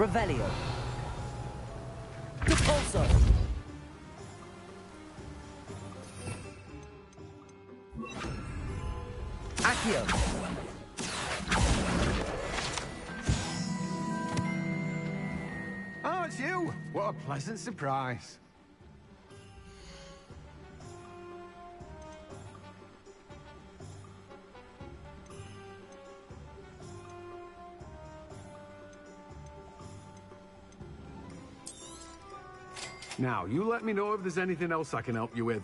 Revelio. Repulso. Accio. Oh, it's you! What a pleasant surprise. Now, you let me know if there's anything else I can help you with.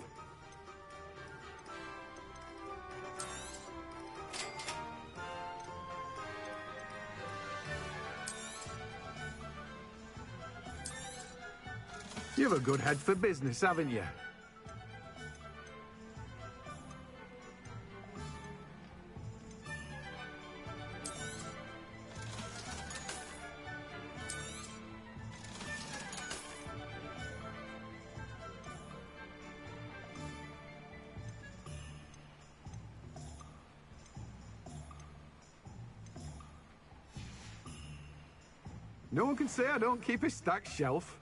You have a good head for business, haven't you? No one can say I don't keep a stacked shelf.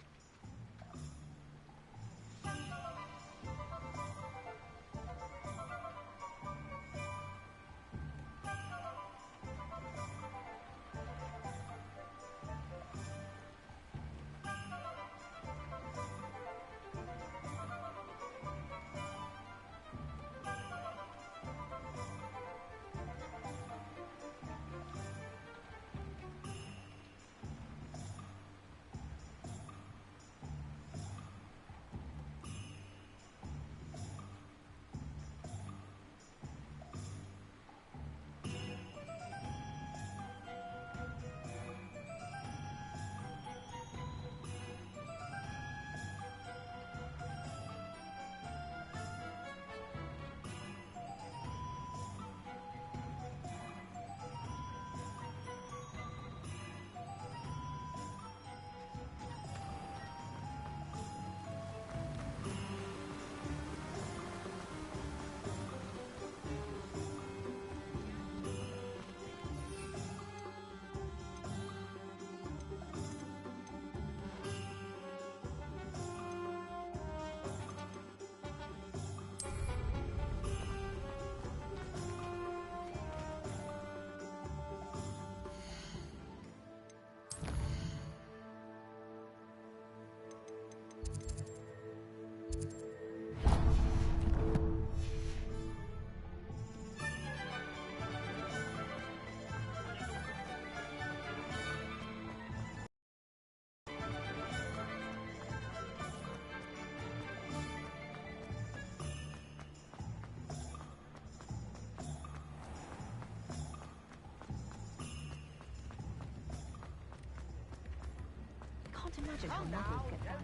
Can't imagine how muggles get down.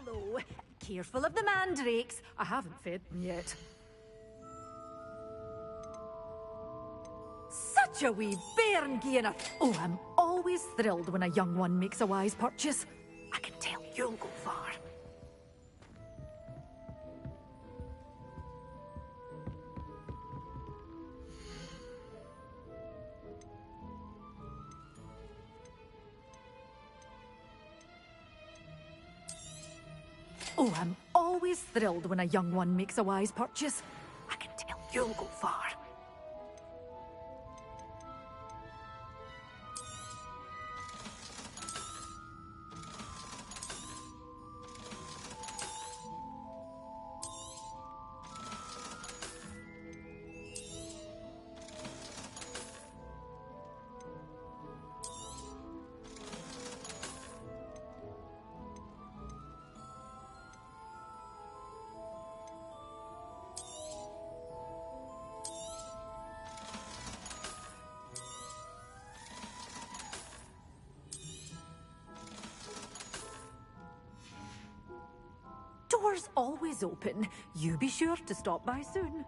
Hello. Careful of the mandrakes. I haven't fed them yet. Such a wee bairn gainer. Oh, I'm always thrilled when a young one makes a wise purchase. I can tell you'll go far. Oh, I'm always thrilled when a young one makes a wise purchase. I can tell you'll go far. door's always open. You be sure to stop by soon.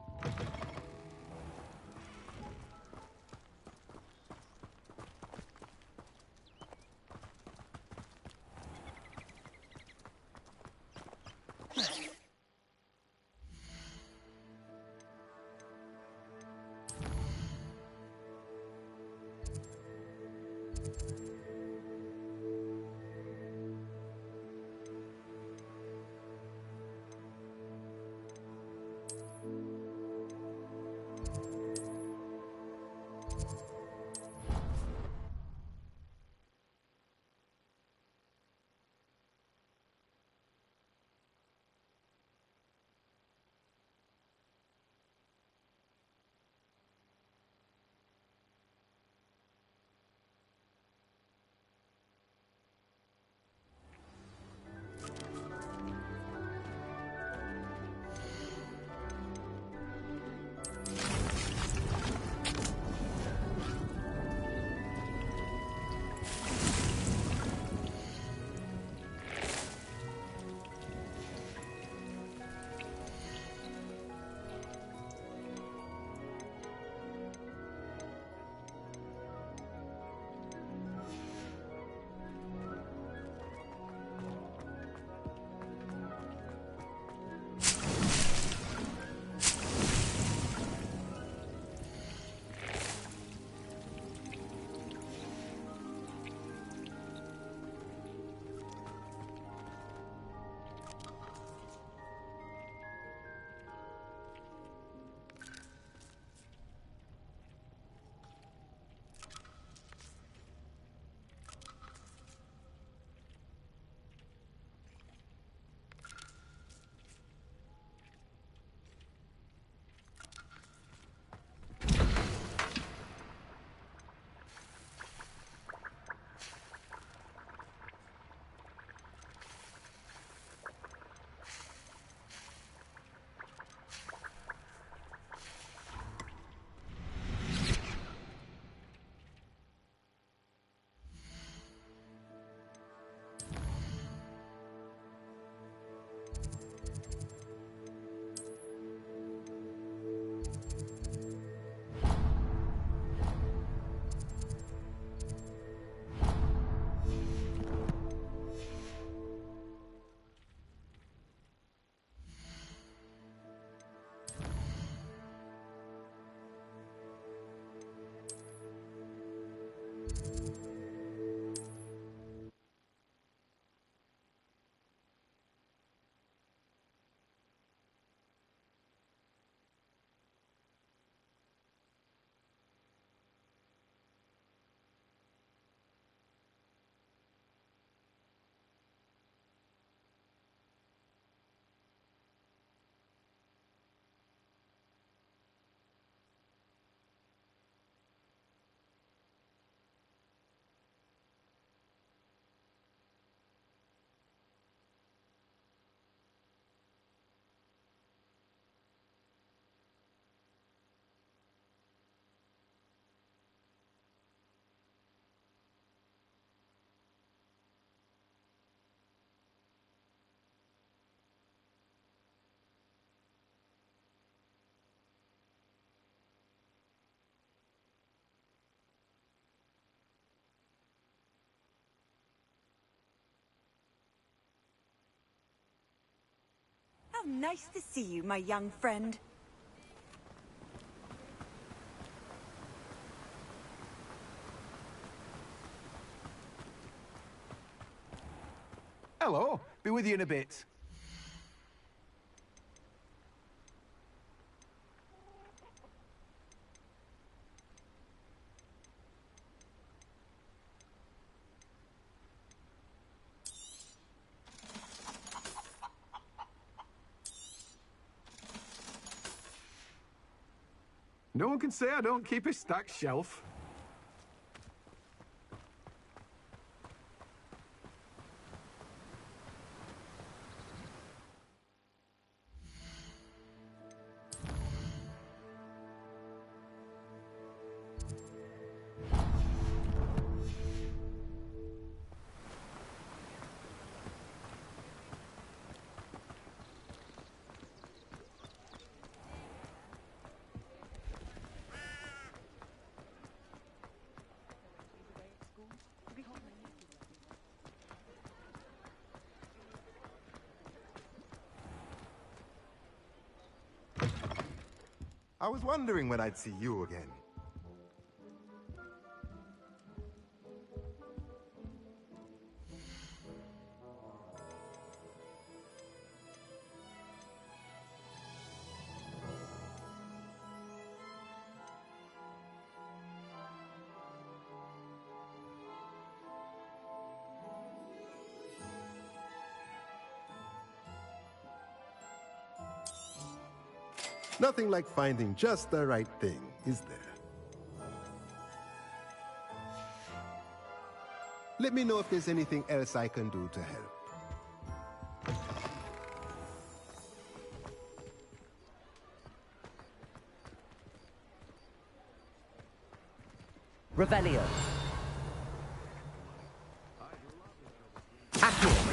How nice to see you, my young friend. Hello. Be with you in a bit. No one can say I don't keep a stacked shelf. I was wondering when I'd see you again. Nothing like finding just the right thing, is there? Let me know if there's anything else I can do to help. Revelio. Accio.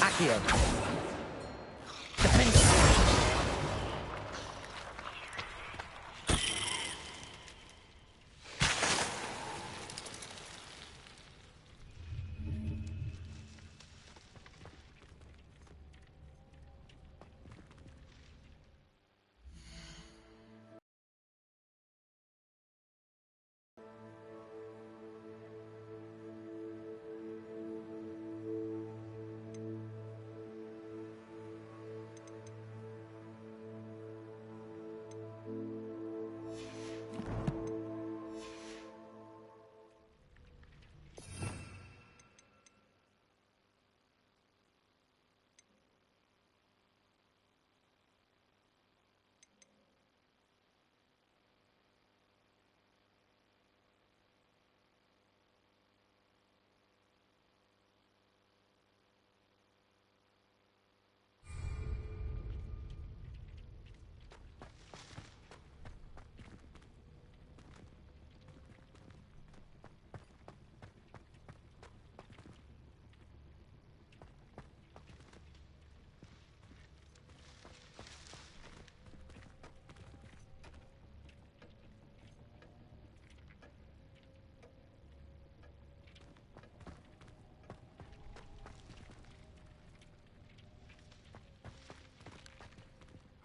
Accio. Defend.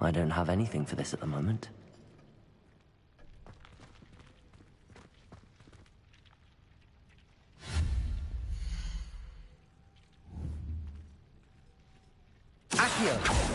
I don't have anything for this at the moment. Accio!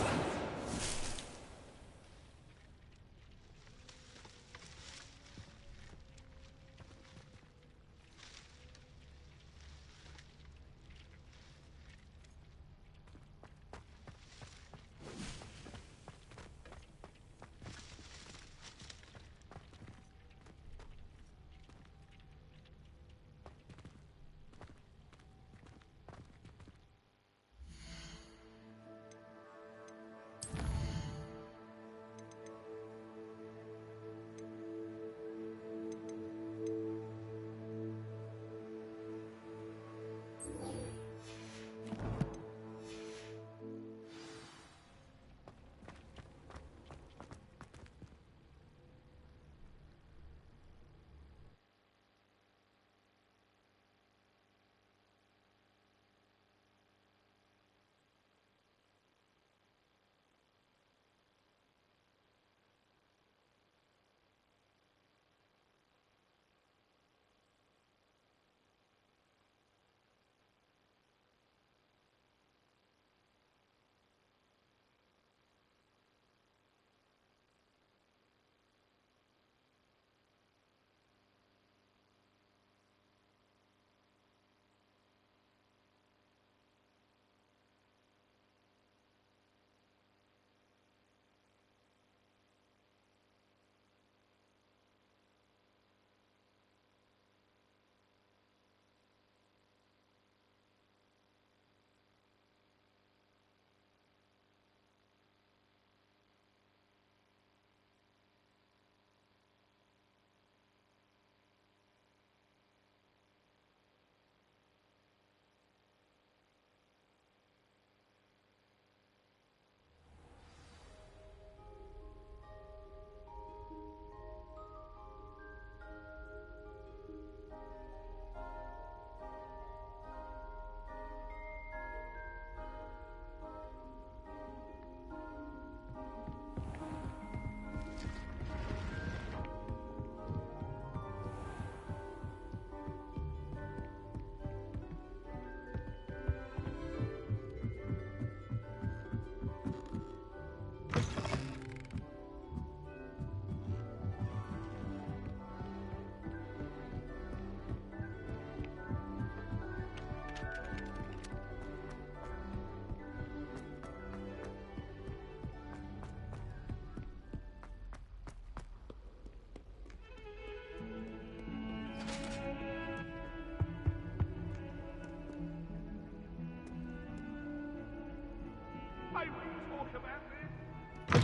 I won't talk about this.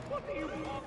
What do you want?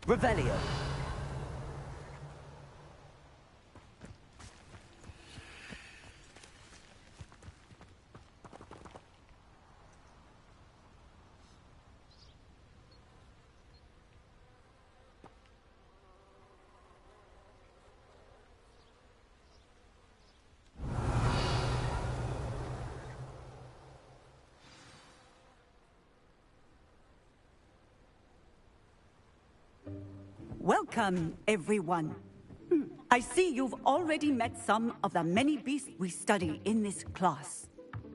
Revelio. Welcome, everyone. I see you've already met some of the many beasts we study in this class.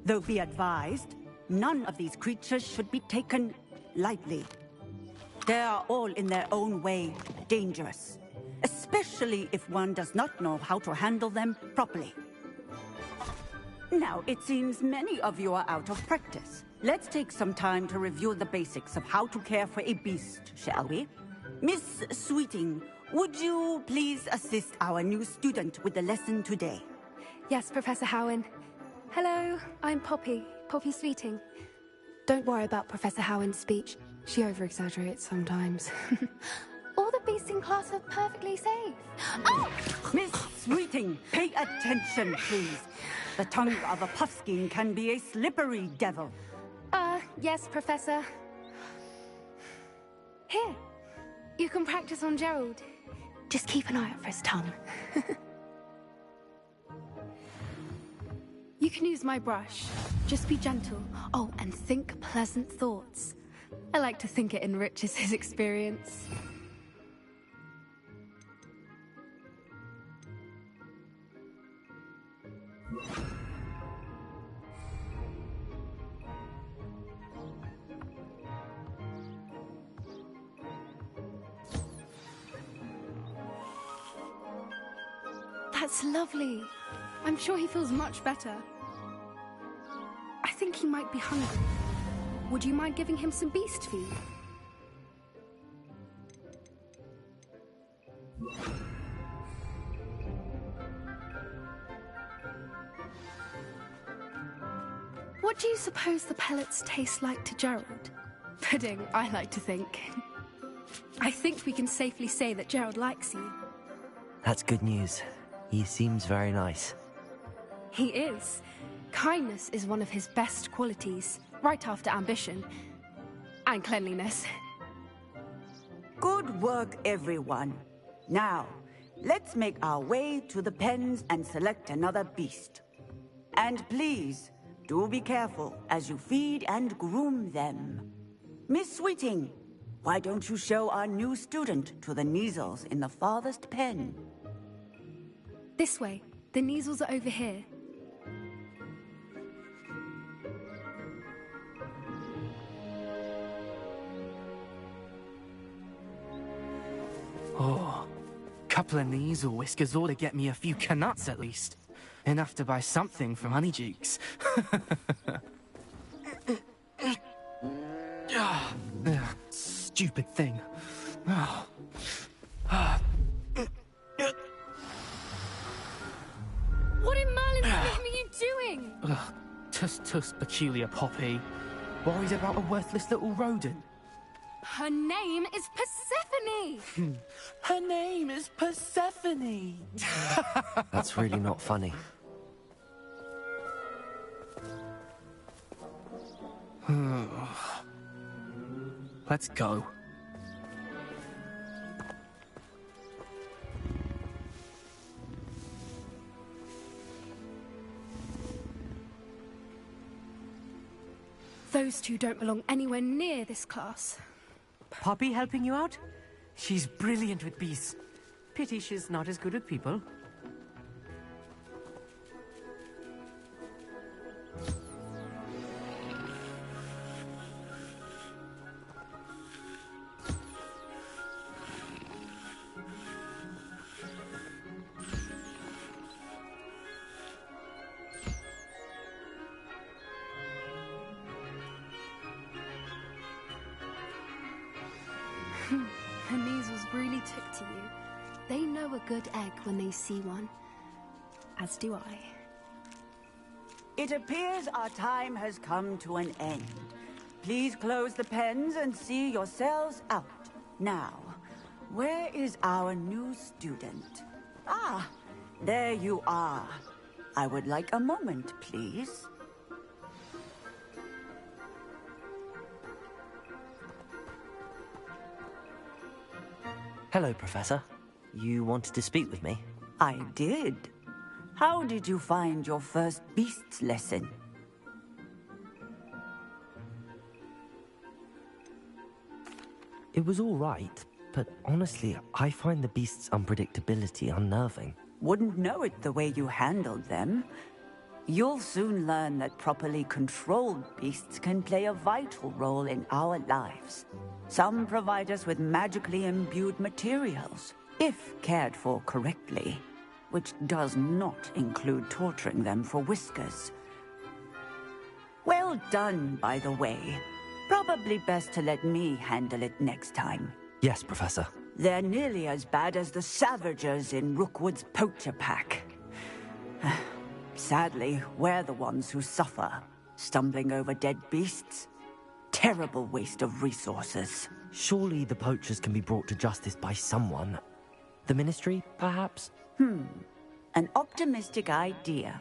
Though be advised, none of these creatures should be taken lightly. They are all in their own way dangerous, especially if one does not know how to handle them properly. Now, it seems many of you are out of practice. Let's take some time to review the basics of how to care for a beast, shall we? Miss Sweeting, would you please assist our new student with the lesson today? Yes, Professor Howen. Hello, I'm Poppy Sweeting. Don't worry about Professor Howen's speech. She over-exaggerates sometimes. All the beasts in class are perfectly safe. Oh! Miss Sweeting, pay attention, please. The tongue of a puffskein can be a slippery devil. Yes, Professor. Here, you can practice on Gerald. Just keep an eye out for his tongue. You can use my brush. Just be gentle. Oh, and think pleasant thoughts. I like to think it enriches his experience. That's lovely. I'm sure he feels much better. I think he might be hungry. Would you mind giving him some beast feed? What do you suppose the pellets taste like to Gerald? Pudding, I like to think. I think we can safely say that Gerald likes you. That's good news. He seems very nice. He is. Kindness is one of his best qualities, right after ambition. And cleanliness. Good work, everyone. Now, let's make our way to the pens and select another beast. And please, do be careful as you feed and groom them. Miss Sweeting, why don't you show our new student to the Kneazles in the farthest pen? This way. The Kneazles are over here. Oh, couple of Kneazle whiskers ought to get me a few canuts at least. Enough to buy something from Honeydukes. Stupid thing. What in Merlin's name are you doing? Tuss, peculiar Poppy. Worried about a worthless little rodent. Her name is Persephone! Her name is Persephone! That's really not funny. Let's go. Those two don't belong anywhere near this class. Poppy helping you out? She's brilliant with beasts. Pity she's not as good with people. The measles really took to you. They know a good egg when they see one. As do I. It appears our time has come to an end. Please close the pens and see yourselves out. Now, where is our new student? Ah, there you are. I would like a moment, please. Hello, Professor. You wanted to speak with me? I did. How did you find your first beasts lesson? It was all right, but honestly, I find the beast's unpredictability unnerving. Wouldn't know it the way you handled them. You'll soon learn that properly controlled beasts can play a vital role in our lives. Some provide us with magically imbued materials, if cared for correctly, which does not include torturing them for whiskers. Well done, by the way. Probably best to let me handle it next time. Yes, Professor. They're nearly as bad as the Savagers in Rookwood's poacher pack. Sadly, we're the ones who suffer, stumbling over dead beasts. Terrible waste of resources. Surely the poachers can be brought to justice by someone. The Ministry, perhaps? An optimistic idea.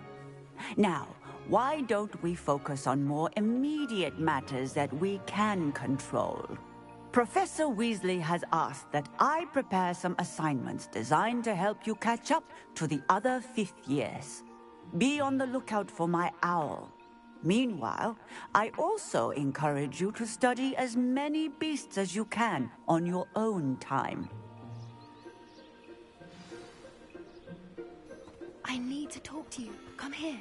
Now, why don't we focus on more immediate matters that we can control? Professor Weasley has asked that I prepare some assignments designed to help you catch up to the other fifth years. Be on the lookout for my owl. Meanwhile, I also encourage you to study as many beasts as you can on your own time. I need to talk to you. Come here.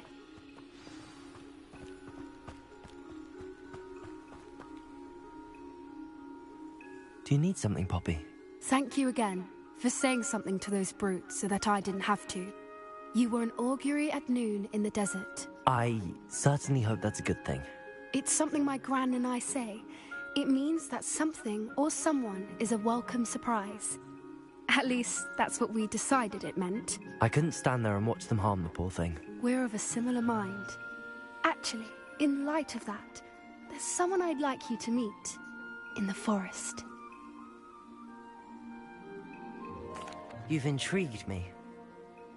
Do you need something, Poppy? Thank you again for saying something to those brutes so that I didn't have to. You were an augury at noon in the desert. I certainly hope that's a good thing. It's something my gran and I say. It means that something or someone is a welcome surprise. At least, that's what we decided it meant. I couldn't stand there and watch them harm the poor thing. We're of a similar mind. Actually, in light of that, there's someone I'd like you to meet. In the forest. You've intrigued me.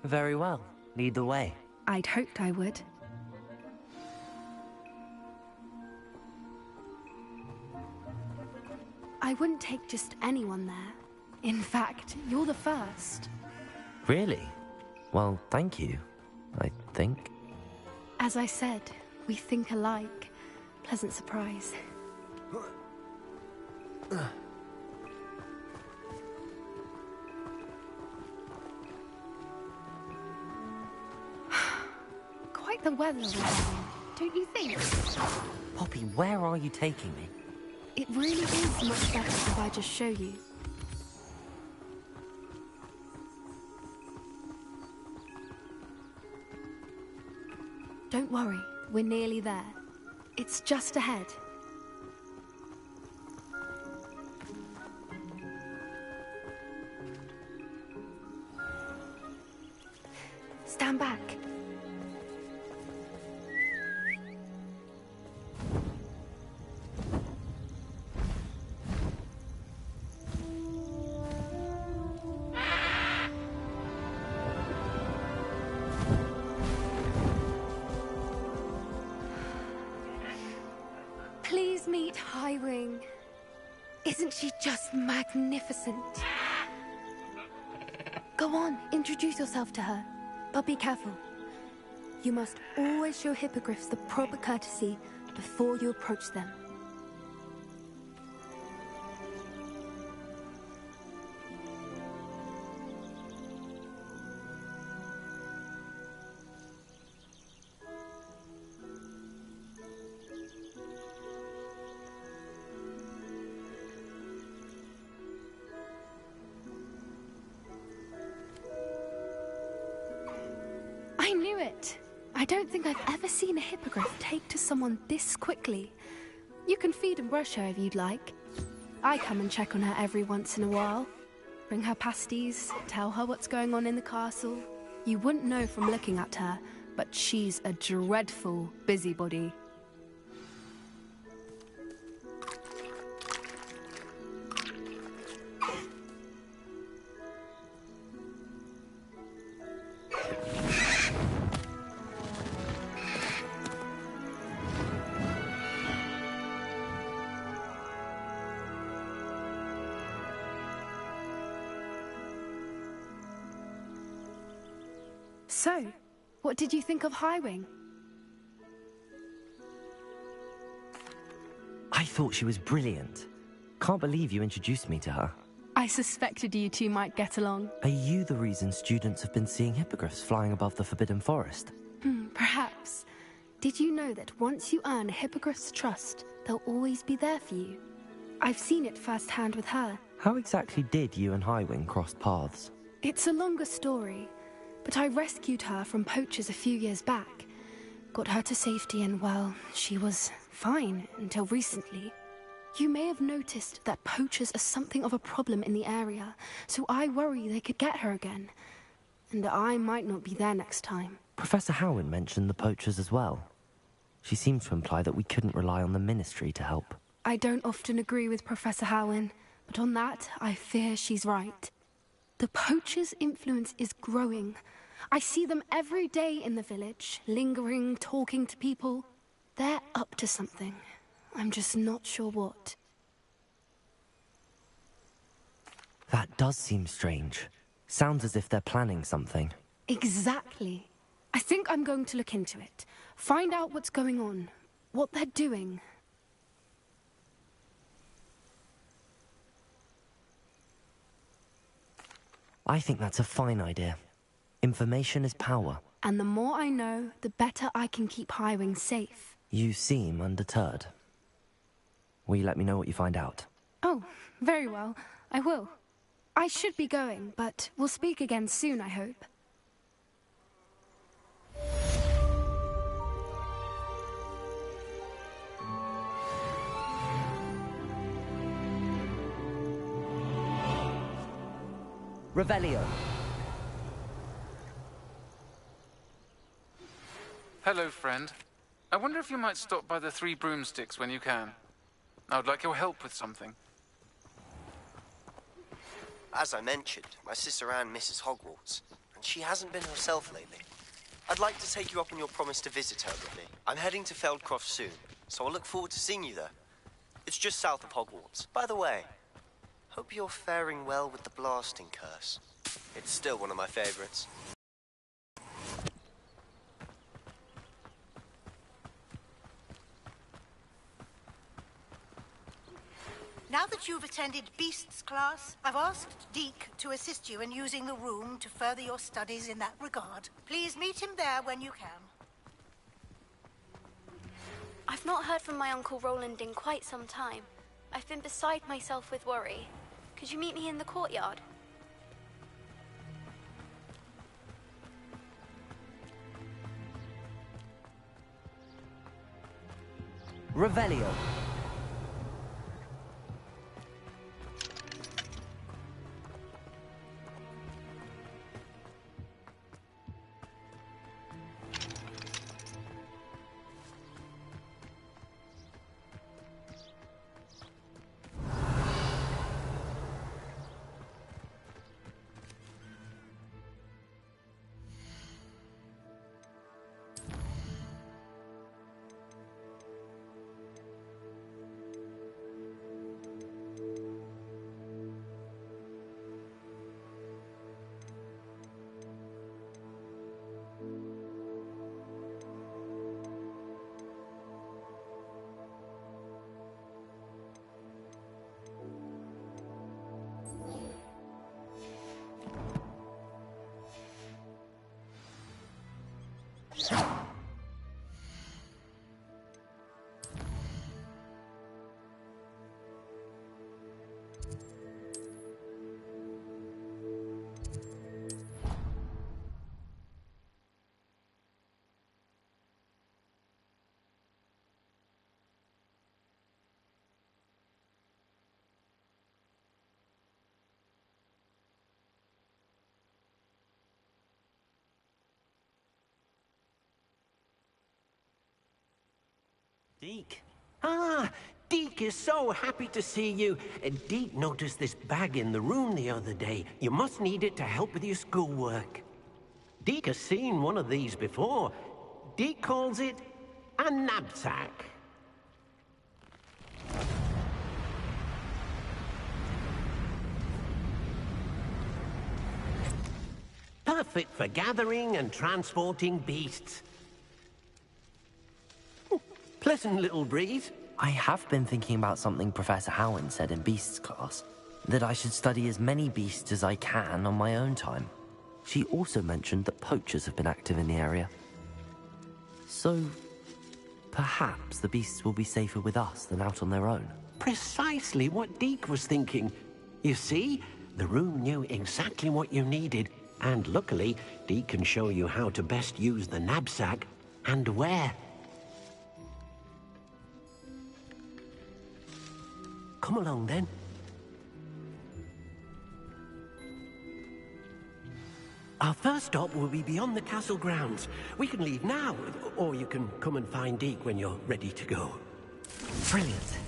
Very well. Lead the way. I'd hoped I would. I wouldn't take just anyone there. In fact, you're the first. Really? Well, thank you, I think. As I said, we think alike. Pleasant surprise. Quite the weather we're having, don't you think? Poppy, where are you taking me? It really is much better if I just show you. Don't worry, we're nearly there. It's just ahead. Stand back. Please meet Highwing. Isn't she just magnificent? Go on, introduce yourself to her. But be careful. You must always show hippogriffs the proper courtesy before you approach them. I knew it! I don't think I've ever seen a hippogriff take to someone this quickly. You can feed and brush her if you'd like. I come and check on her every once in a while. Bring her pasties, tell her what's going on in the castle. You wouldn't know from looking at her, but she's a dreadful busybody. So, what did you think of Highwing? I thought she was brilliant. Can't believe you introduced me to her. I suspected you two might get along. Are you the reason students have been seeing hippogriffs flying above the Forbidden Forest? Perhaps. Did you know that once you earn a hippogriff's trust, they'll always be there for you? I've seen it firsthand with her. How exactly did you and Highwing cross paths? It's a longer story, but I rescued her from poachers a few years back. Got her to safety and, well, she was fine until recently. You may have noticed that poachers are something of a problem in the area, so I worry they could get her again. And I might not be there next time. Professor Howin mentioned the poachers as well. She seemed to imply that we couldn't rely on the Ministry to help. I don't often agree with Professor Howin, but on that, I fear she's right. The poachers' influence is growing. I see them every day in the village, lingering, talking to people. They're up to something. I'm just not sure what. That does seem strange. Sounds as if they're planning something. Exactly. I think I'm going to look into it. Find out what's going on, what they're doing. I think that's a fine idea. Information is power. And the more I know, the better I can keep Highwing safe. You seem undeterred. Will you let me know what you find out? Oh, very well. I will. I should be going, but we'll speak again soon, I hope. Revelio. Hello, friend. I wonder if you might stop by the Three Broomsticks when you can. I would like your help with something. As I mentioned, my sister Anne misses Hogwarts, and she hasn't been herself lately. I'd like to take you up on your promise to visit her with me. I'm heading to Feldcroft soon, so I'll look forward to seeing you there. It's just south of Hogwarts. By the way, hope you're faring well with the blasting curse. It's still one of my favorites. Now that you've attended Beasts class, I've asked Deke to assist you in using the room to further your studies in that regard. Please meet him there when you can. I've not heard from my Uncle Roland in quite some time. I've been beside myself with worry. Could you meet me in the courtyard? Revelio. Deke. Ah, Deke is so happy to see you. Deke noticed this bag in the room the other day. You must need it to help with your schoolwork. Deke has seen one of these before. Deke calls it a knapsack. Perfect for gathering and transporting beasts. Pleasant little breeze. I have been thinking about something Professor Howland said in Beasts class, that I should study as many beasts as I can on my own time. She also mentioned that poachers have been active in the area. So, perhaps the beasts will be safer with us than out on their own. Precisely what Deke was thinking. You see, the room knew exactly what you needed, and luckily, Deke can show you how to best use the knapsack and where. Come along, then. Our first stop will be beyond the castle grounds. We can leave now, or you can come and find Deke when you're ready to go. Brilliant.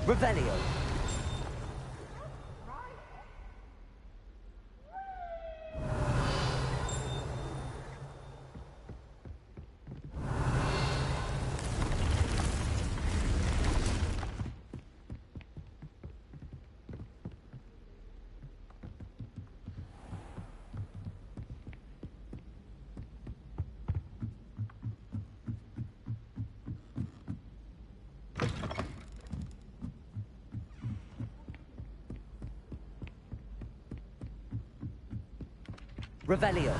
Revelio. Revelio.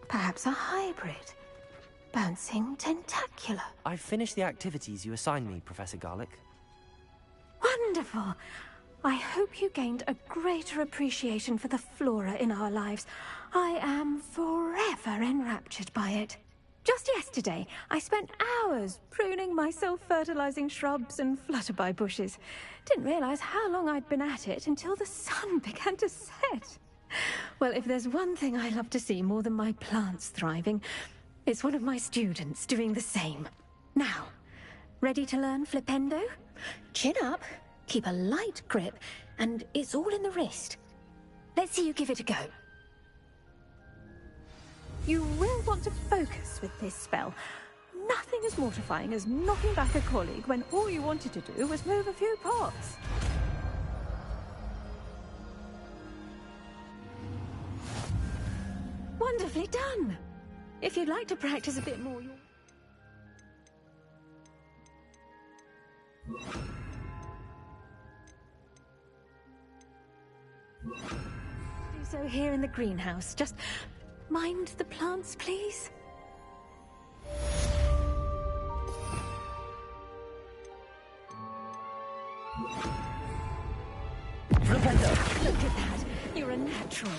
Perhaps a hybrid. Bouncing tentacular. I've finished the activities you assigned me, Professor Garlick. Wonderful. I hope you gained a greater appreciation for the flora in our lives. I am forever enraptured by it. Just yesterday, I spent hours pruning my self-fertilizing shrubs and flutterby bushes. Didn't realize how long I'd been at it until the sun began to set. Well, if there's one thing I love to see more than my plants thriving, it's one of my students doing the same. Now, ready to learn flipendo? Chin up, keep a light grip, and it's all in the wrist. Let's see you give it a go. You will want to focus with this spell. Nothing as mortifying as knocking back a colleague when all you wanted to do was move a few pots. Wonderfully done! If you'd like to practice a bit more, you'll... Do so here in the greenhouse. Just mind the plants, please. Look at that. You're a natural.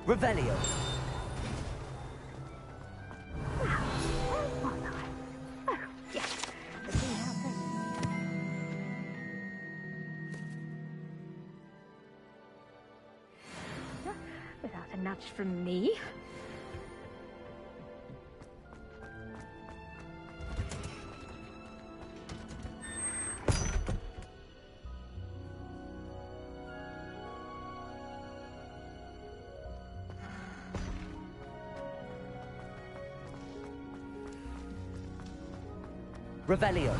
Revelio. Without a nudge from me. Revelio.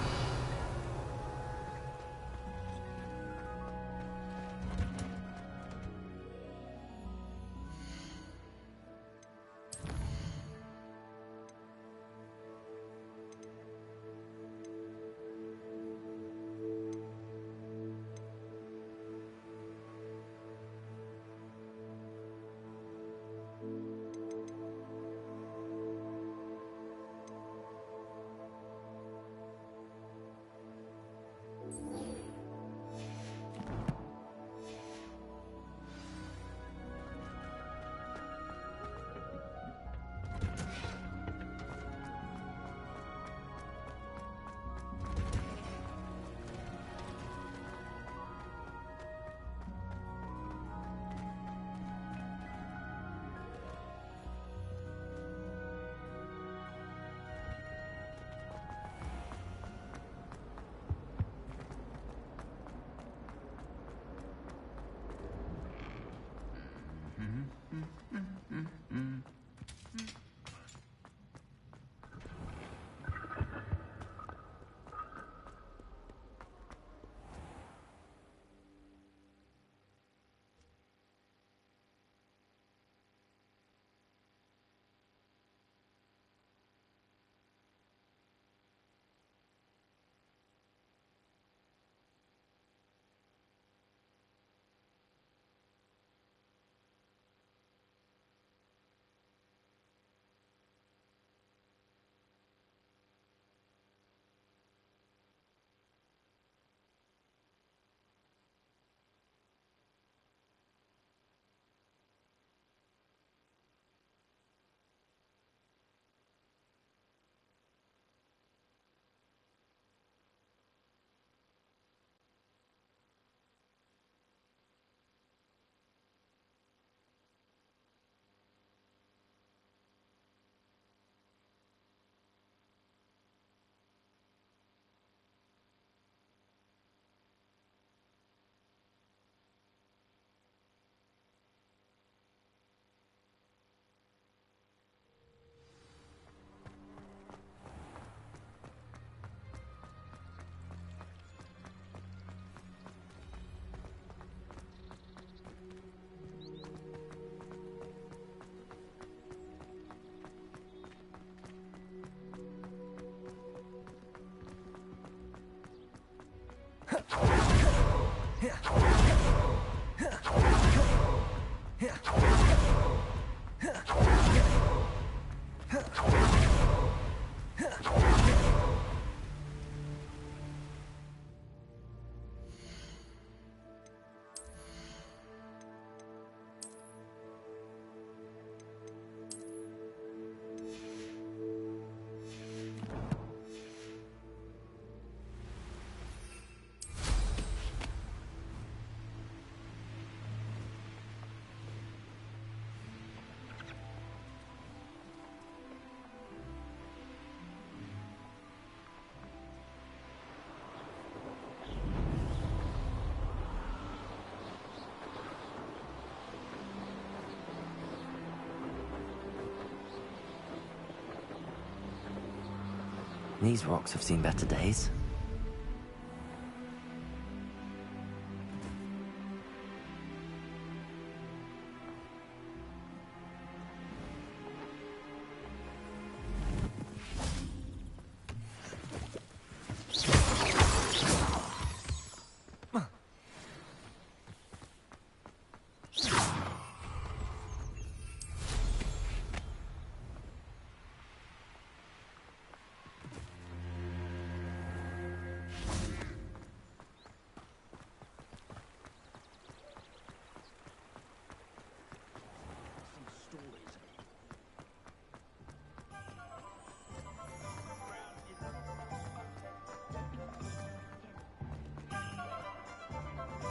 These rocks have seen better days.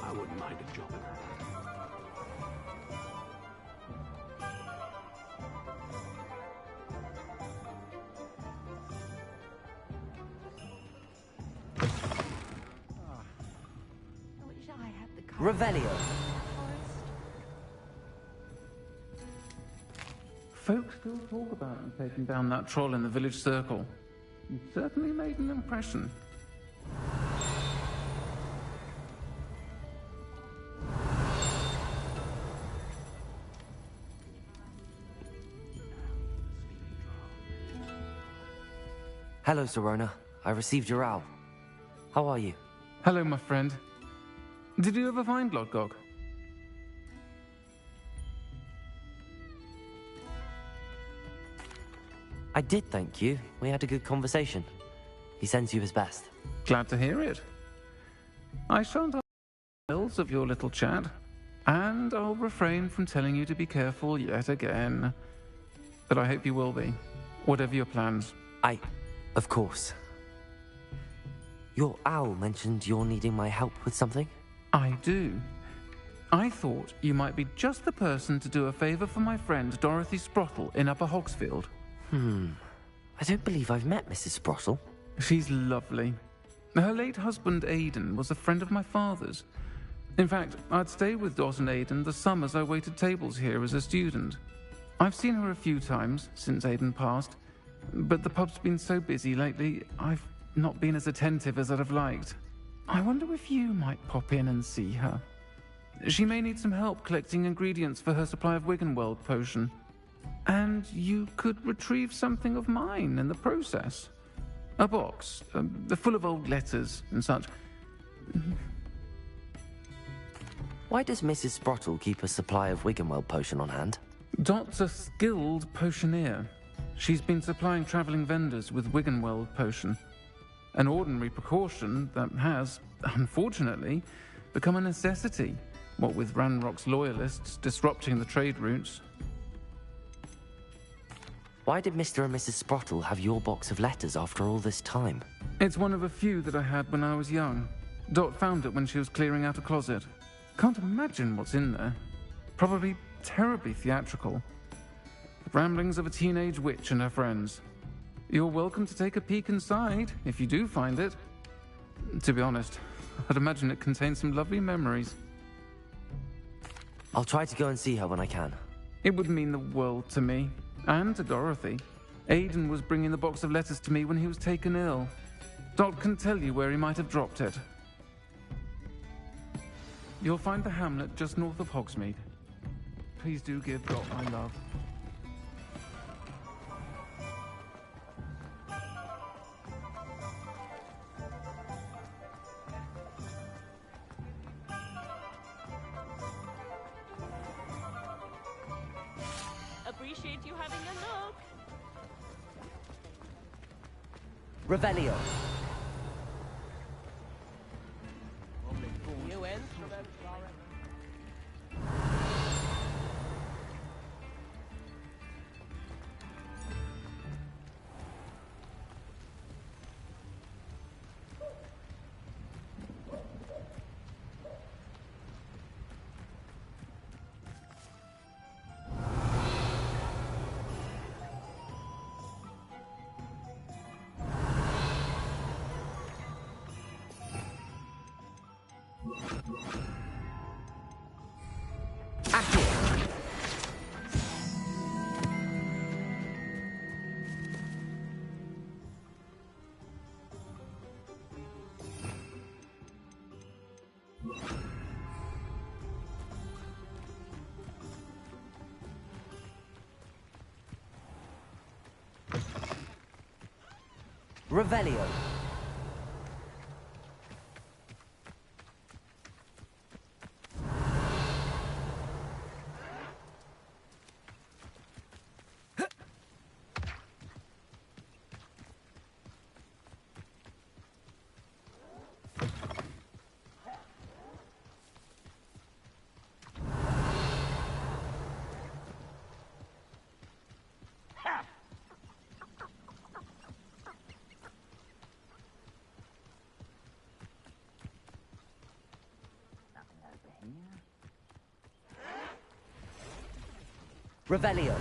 I wouldn't mind a job. Revelio. Folks still talk about you taking down that troll in the village circle. You certainly made an impression. Hello, Serona. I received your owl. How are you? Hello, my friend. Did you ever find Lodgok? I did, thank you. We had a good conversation. He sends you his best. Glad to hear it. I shan't ask details of your little chat, and I'll refrain from telling you to be careful yet again. But I hope you will be, whatever your plans. Of course. Your owl mentioned you're needing my help with something? I do. I thought you might be just the person to do a favor for my friend Dorothy Sprottle in Upper Hogsfield. I don't believe I've met Mrs. Sprottle. She's lovely. Her late husband Aidan was a friend of my father's. In fact, I'd stayed with Dot and Aidan the summers I waited tables here as a student. I've seen her a few times since Aidan passed, but the pub's been so busy lately, I've not been as attentive as I'd have liked. I wonder if you might pop in and see her. She may need some help collecting ingredients for her supply of Wiggenweld potion. And you could retrieve something of mine in the process. A box, full of old letters and such. Why does Mrs. Sprottle keep a supply of Wiggenweld potion on hand? Dot's a skilled potioneer. She's been supplying traveling vendors with Wiggenweld potion. An ordinary precaution that has, unfortunately, become a necessity, what with Ranrock's loyalists disrupting the trade routes. Why did Mr. and Mrs. Sprottle have your box of letters after all this time? It's one of a few that I had when I was young. Dot found it when she was clearing out a closet. Can't imagine what's in there. Probably terribly theatrical. The ramblings of a teenage witch and her friends. You're welcome to take a peek inside, if you do find it. To be honest, I'd imagine it contains some lovely memories. I'll try to go and see her when I can. It would mean the world to me, and to Dorothy. Aidan was bringing the box of letters to me when he was taken ill. Dot can tell you where he might have dropped it. You'll find the hamlet just north of Hogsmeade. Please do give Dot my love. Appreciate you having a look. Revelio. You in? Revelio. Revelio.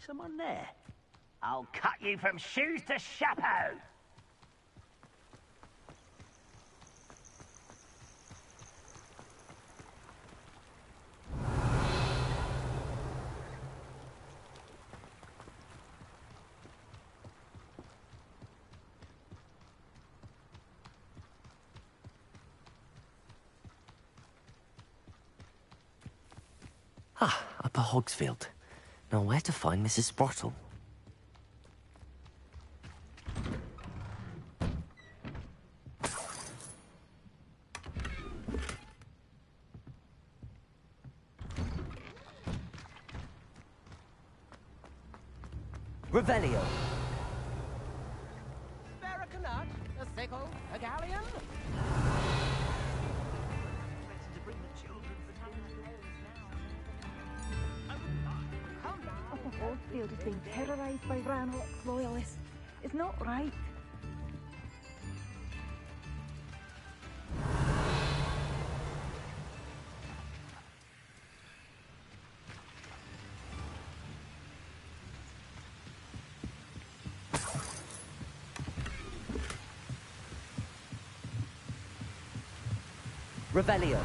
Someone there? I'll cut you from shoes to chapeau. Ah, Upper Hogsfield. Now where to find Mrs. Sprottle? Revelio. Spare a canut, a sickle, a galleon? Oldfield has been terrorised by Ranrock's loyalists. It's not right. Revelio.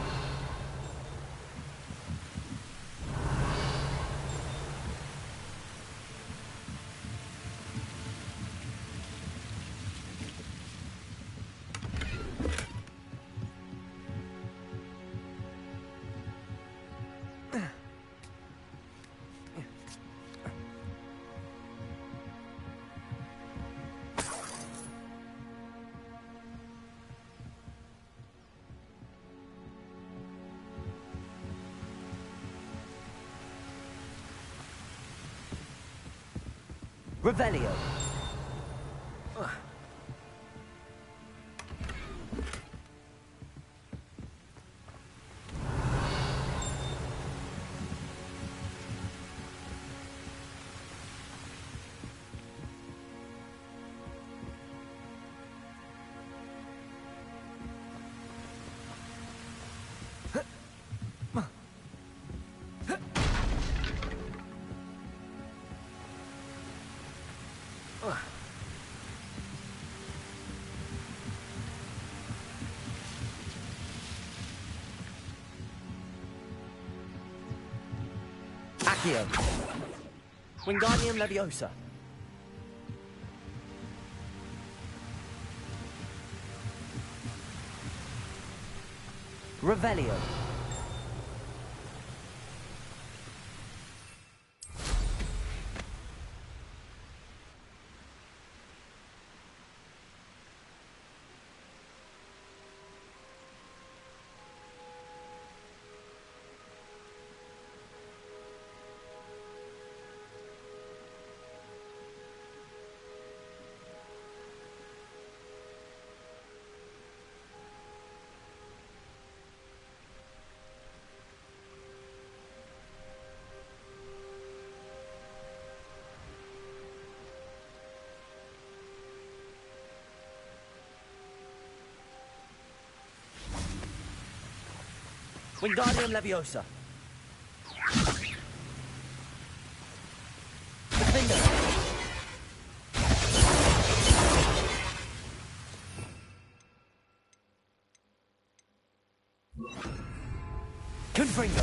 Revelio. Accio. Wingardium Leviosa. Revelio. Wingardium Leviosa. Defender. Confringo.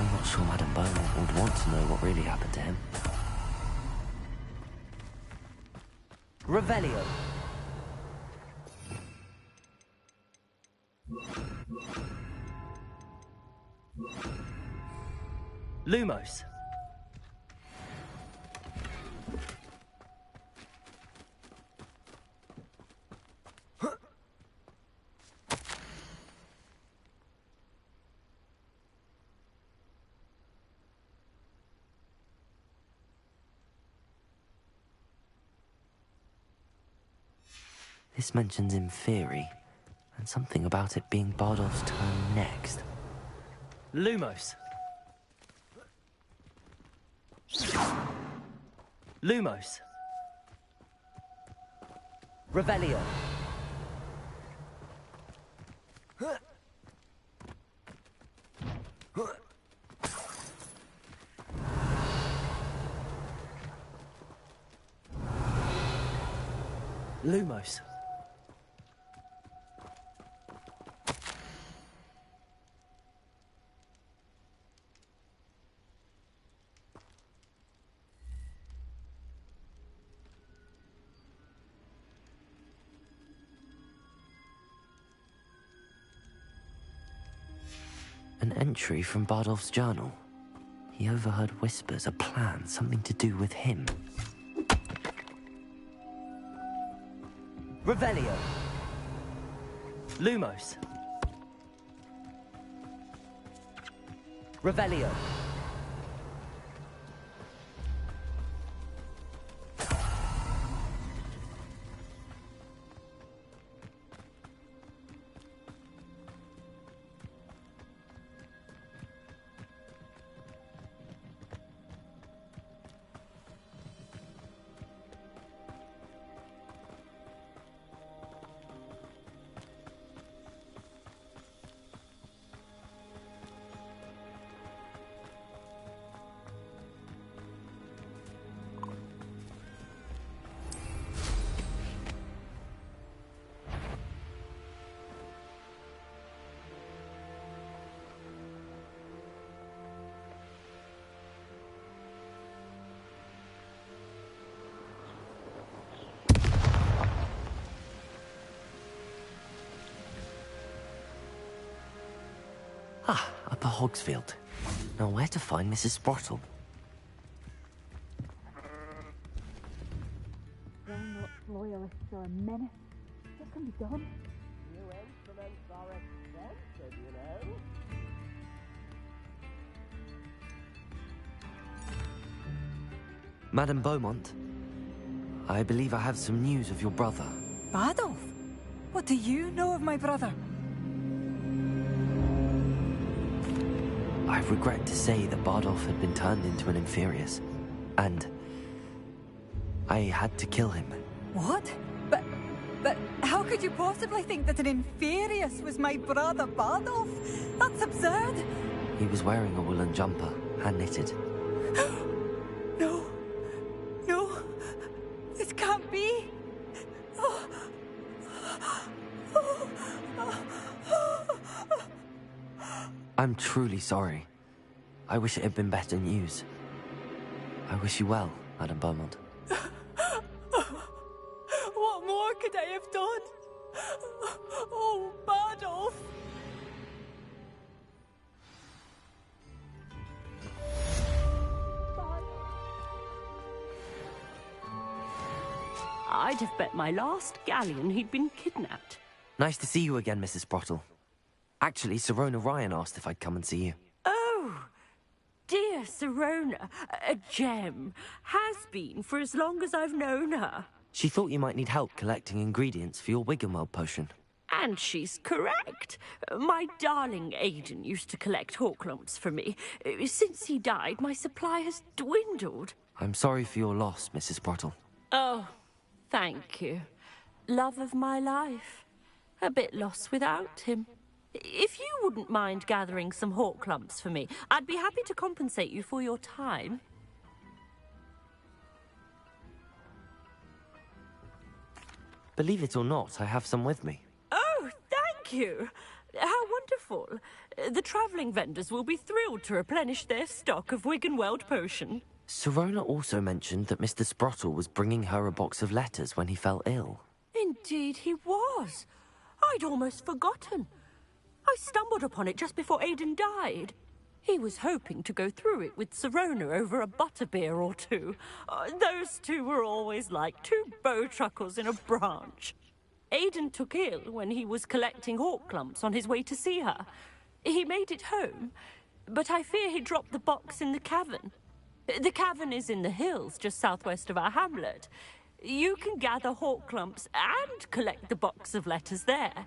I'm not sure Madame Beaumont would want to know what really happened to him. Revelio. Lumos. This mentions Inferi, and something about it being Bardolph's turn next. Lumos. Lumos. Revelio. Lumos. An entry from Bardolph's journal. He overheard whispers, a plan, something to do with him. Revelio. Lumos. Revelio. Ah, Upper Hogsfield. Now where to find Mrs. Sprottle? Brownlock's loyalists are a menace. What can be done? New instruments are expensive, you know. Madame Beaumont, I believe I have some news of your brother. Bardolph? What do you know of my brother? I regret to say that Bardolph had been turned into an Inferius, and I had to kill him. What? But how could you possibly think that an Inferius was my brother Bardolph? That's absurd. He was wearing a woolen jumper, hand-knitted. No. No. This can't be. I'm truly sorry. I wish it had been better news. I wish you well, Madame Beaumont. What more could I have done? Oh, Bardolph! I'd have bet my last galleon he'd been kidnapped. Nice to see you again, Mrs. Sprottle. Actually, Sirona Ryan asked if I'd come and see you. Oh, dear Sirona, a gem. Has been for as long as I've known her. She thought you might need help collecting ingredients for your Wiggenweld potion. And she's correct. My darling Aidan used to collect hawk lumps for me. Since he died, my supply has dwindled. I'm sorry for your loss, Mrs. Sprottle. Oh, thank you. Love of my life. A bit lost without him. If you wouldn't mind gathering some hawk lumps for me, I'd be happy to compensate you for your time. Believe it or not, I have some with me. Oh, thank you. How wonderful. The travelling vendors will be thrilled to replenish their stock of Wiggenweld potion. Sirona also mentioned that Mr. Sprottle was bringing her a box of letters when he fell ill. Indeed he was. I'd almost forgotten. I stumbled upon it just before Aidan died. He was hoping to go through it with Sirona over a butterbeer or two. Those two were always like two bowtruckles in a branch. Aidan took ill when he was collecting hawk clumps on his way to see her. He made it home, but I fear he dropped the box in the cavern. The cavern is in the hills just southwest of our hamlet. You can gather hawk clumps and collect the box of letters there.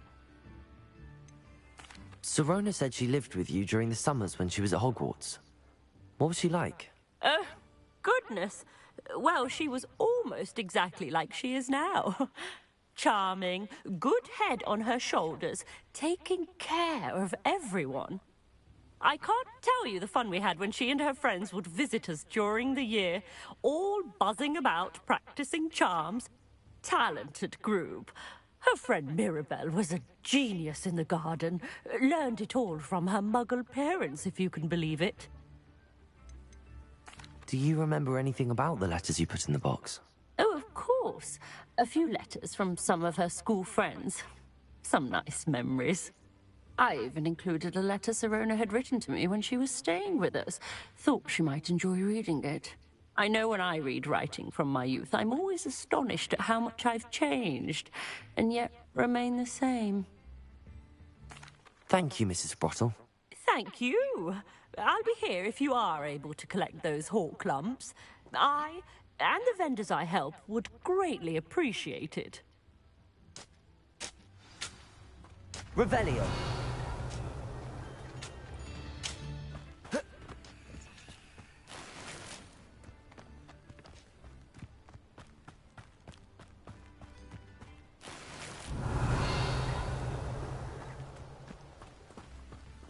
Sirona said she lived with you during the summers when she was at Hogwarts. What was she like? Oh, goodness. Well, she was almost exactly like she is now. Charming, good head on her shoulders, taking care of everyone. I can't tell you the fun we had when she and her friends would visit us during the year, all buzzing about, practicing charms. Talented group. Her friend Mirabelle was a genius in the garden. Learned it all from her muggle parents, if you can believe it. Do you remember anything about the letters you put in the box? Oh, of course. A few letters from some of her school friends. Some nice memories. I even included a letter Sirona had written to me when she was staying with us. Thought she might enjoy reading it. I know when I read writing from my youth, I'm always astonished at how much I've changed, and yet remain the same. Thank you, Mrs. Sprottle. Thank you. I'll be here if you are able to collect those hawk clumps. I, and the vendors I help, would greatly appreciate it. Revelio.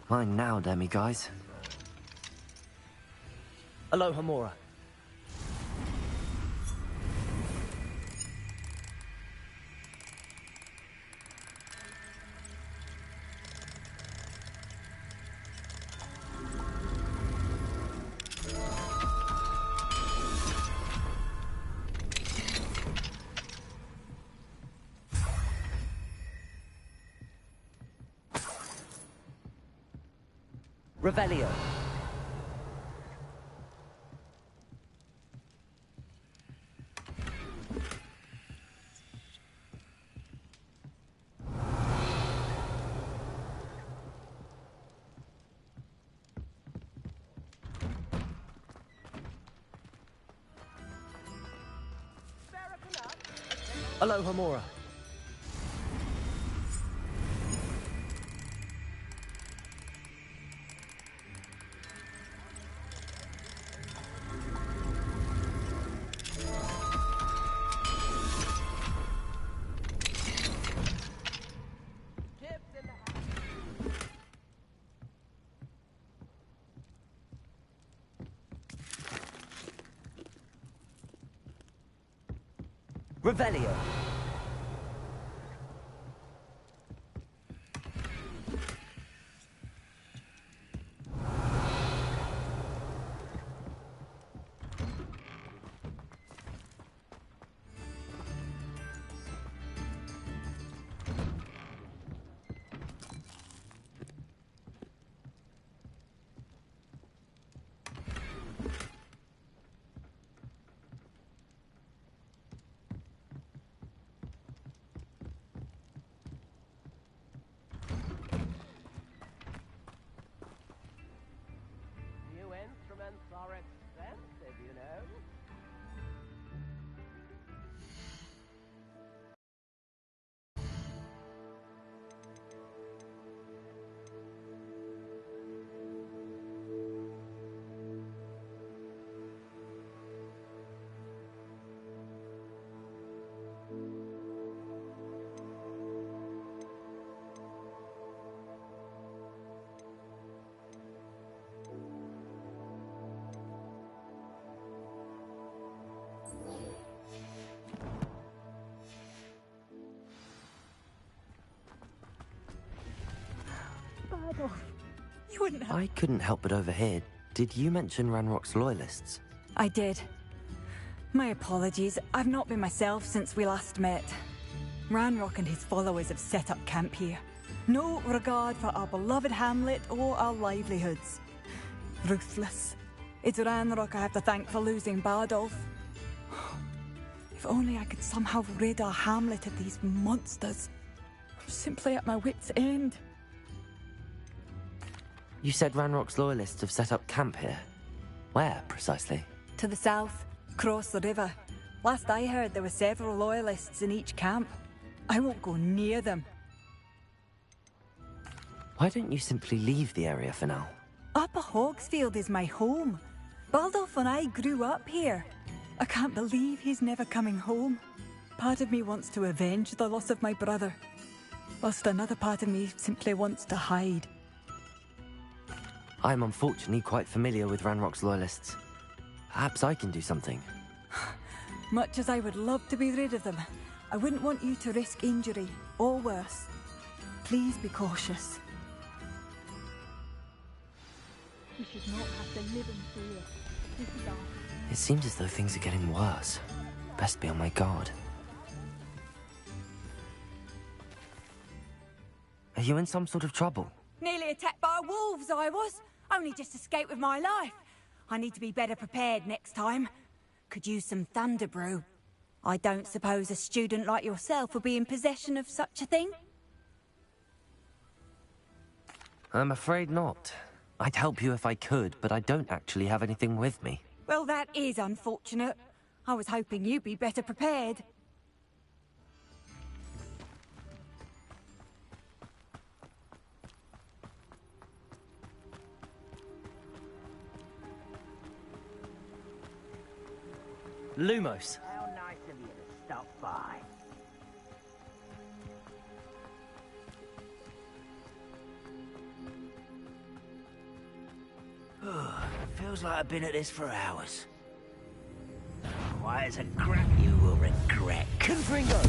Mine now, Demi, guys. Aloha, Mora. Revelio. Aloha, Mora. Revelio. Are expensive, you know. Adolf. You wouldn't have... I couldn't help but overhear. Did you mention Ranrock's loyalists? I did. My apologies. I've not been myself since we last met. Ranrock and his followers have set up camp here. No regard for our beloved hamlet or our livelihoods. Ruthless. It's Ranrock I have to thank for losing Bardolph. If only I could somehow rid our hamlet of these monsters. I'm simply at my wit's end. You said Ranrock's loyalists have set up camp here. Where, precisely? To the south, across the river. Last I heard, there were several loyalists in each camp. I won't go near them. Why don't you simply leave the area for now? Upper Hogsfield is my home. Baldolph and I grew up here. I can't believe he's never coming home. Part of me wants to avenge the loss of my brother, whilst another part of me simply wants to hide. I'm unfortunately quite familiar with Ranrock's loyalists. Perhaps I can do something. Much as I would love to be rid of them, I wouldn't want you to risk injury, or worse. Please be cautious. We should not have to live in fear. This is our... It seems as though things are getting worse. Best be on my guard. Are you in some sort of trouble? Nearly attacked by wolves, I was. Only just escaped with my life. I need to be better prepared next time. Could use some thunder brew. I don't suppose a student like yourself would be in possession of such a thing? I'm afraid not. I'd help you if I could, but I don't actually have anything with me. Well, that is unfortunate. I was hoping you'd be better prepared. Lumos. How nice of you to stop by. Feels like I've been at this for hours. Why, as a crap you will regret. Confringo!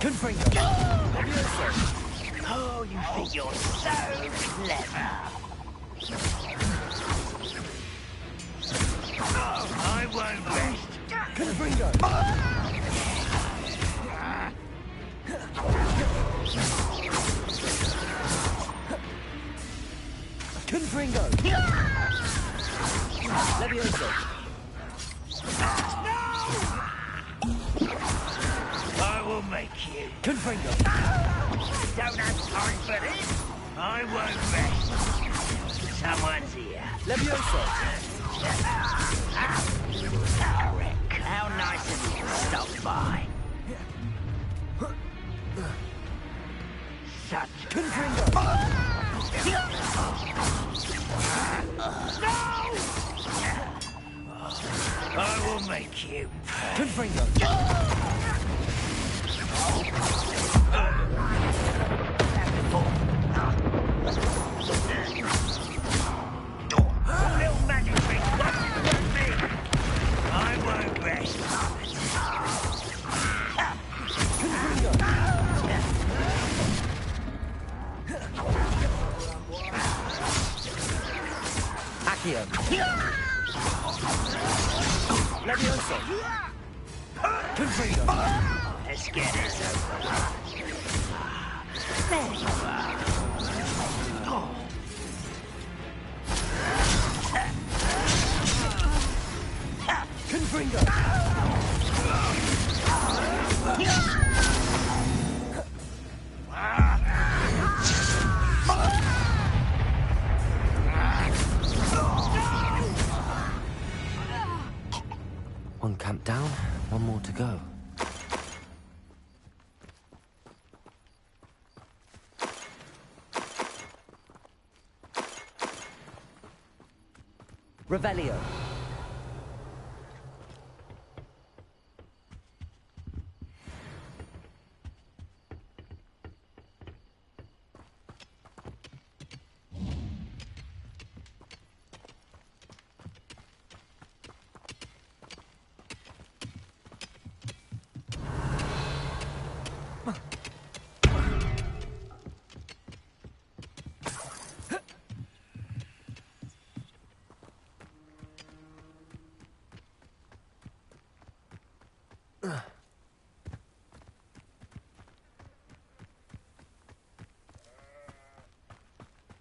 Confringo! Oh, you think you're so clever. I won't rest. Confringo! Confringo! Levioso! I will make you. Confringo! Don't have time for this. I won't rest. Someone's here. Levioso! Correct. How nice of you to stop by. Such Confringo! No! I will make you. Confringo! Little magic trick. What you me? I won't rest. Confringo! Accio! Levioso! Confringo! Let's get this over. There you are. Confringo! One camp down, one more to go. Revelio.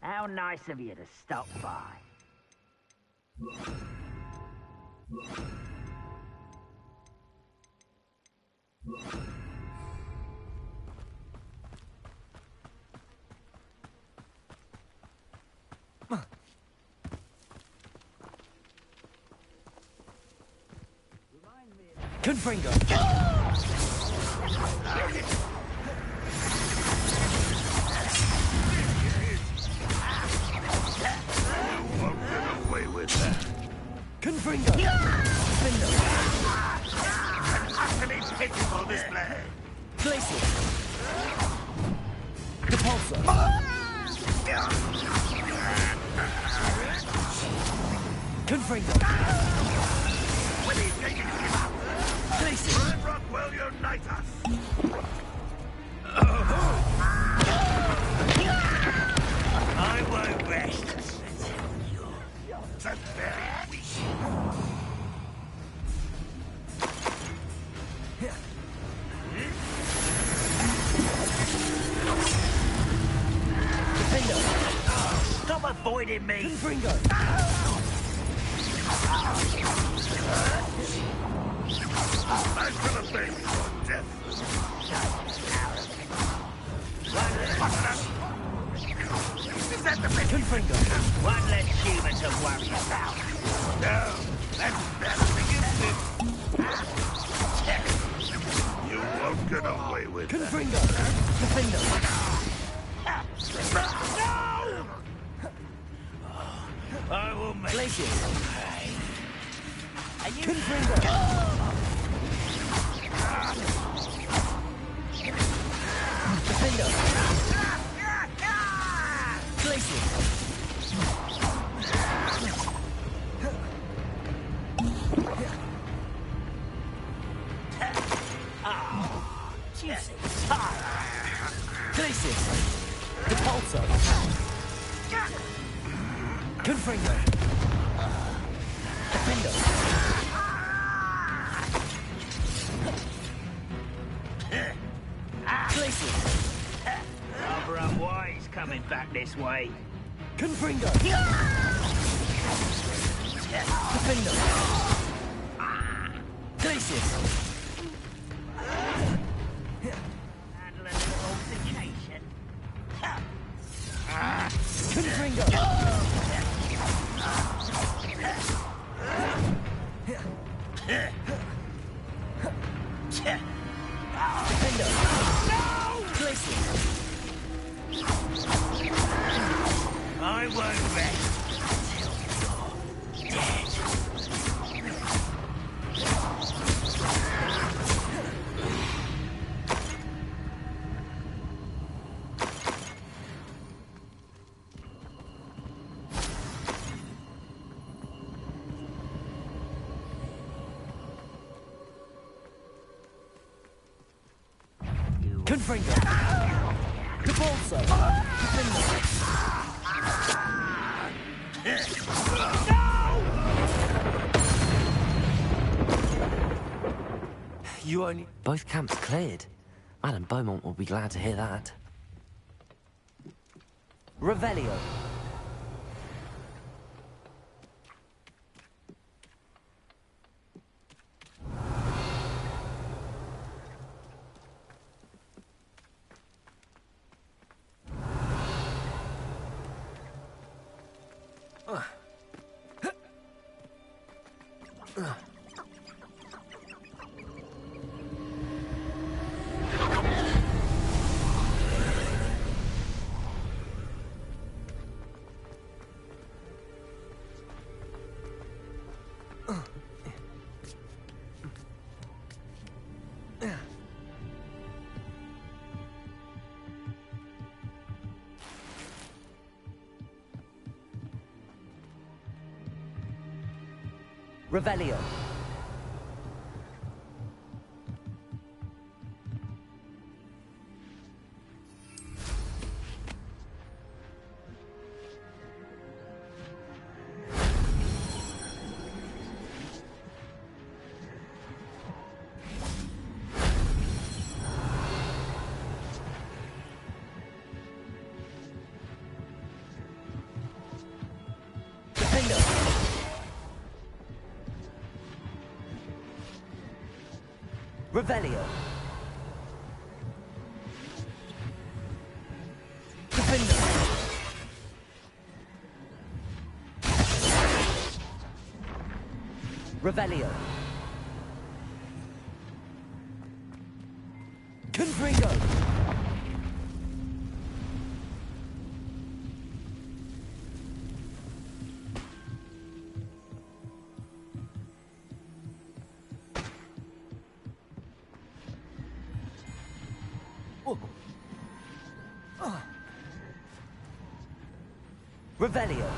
How nice of you to stop by. Confringo! Away with that. Confringo! Findo! An utterly pitiful display. Glacius! Depulso! Confringo! Will he take it? Glacius! Red Rock will unite us. I won't rest until you're the very weak. Stop avoiding me! Confringo! I'm gonna beg for death. Is that the best? Confringo! One less human to worry about. No, that's better against it. You won't get away with that. Confringo! Defendo! No! I will make Glacius! you Confringo! Defendo! Glacius! Juicy. Glacius! Depulso! Confringo! Defendo! Glacius! Rather unwise coming back this way. Confringo! Defendo! Glacius! Handle a little altercation. Confringo! Defendo! Glacius! I won't rest until you're dead. Confringo! Depulso! Defendo! You only... Both camps cleared. Madame Beaumont will be glad to hear that. Revelio. Revelio. Revelio. Defender. Revelio. Confringo. Revelio.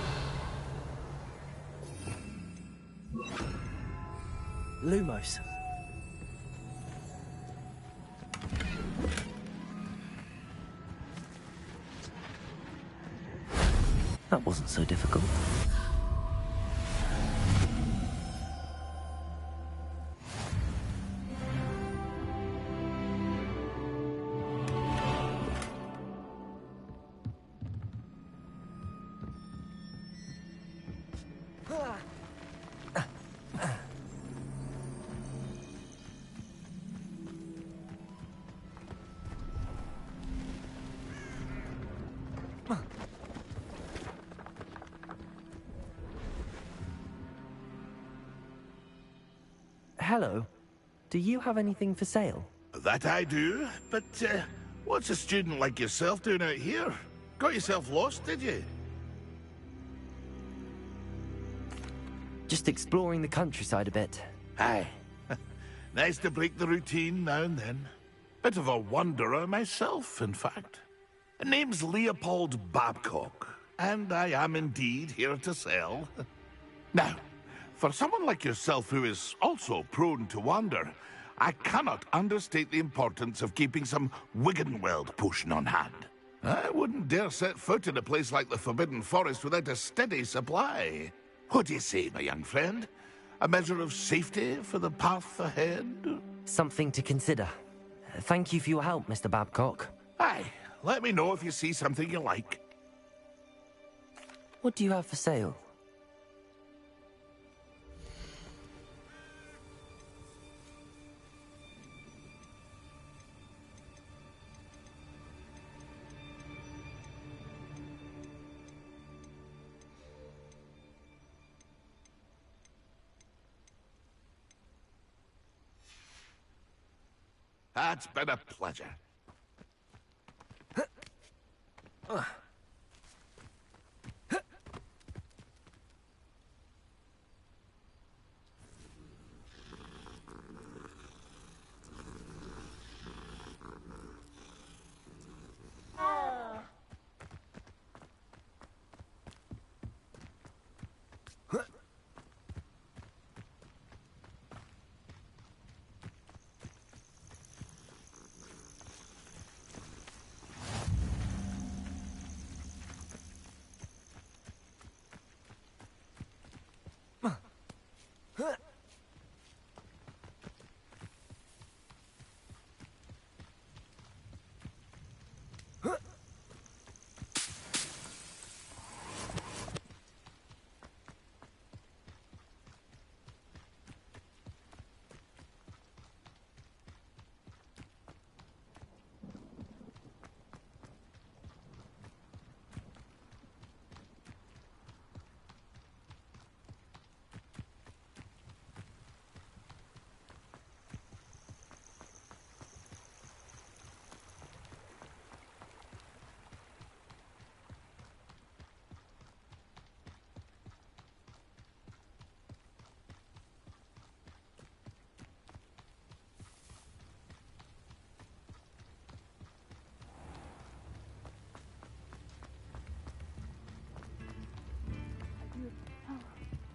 Lumos. That wasn't so difficult. Hello. Do you have anything for sale? That I do, but what's a student like yourself doing out here? Got yourself lost, did you? Just exploring the countryside a bit. Aye. Nice to break the routine now and then. Bit of a wanderer myself, in fact. Name's Leopold Babcock, and I am indeed here to sell. Now, for someone like yourself who is also prone to wander, I cannot understate the importance of keeping some Wiggenweld potion on hand. I wouldn't dare set foot in a place like the Forbidden Forest without a steady supply. What do you say, my young friend? A measure of safety for the path ahead? Something to consider. Thank you for your help, Mr. Babcock. Aye, let me know if you see something you like. What do you have for sale? That's been a pleasure.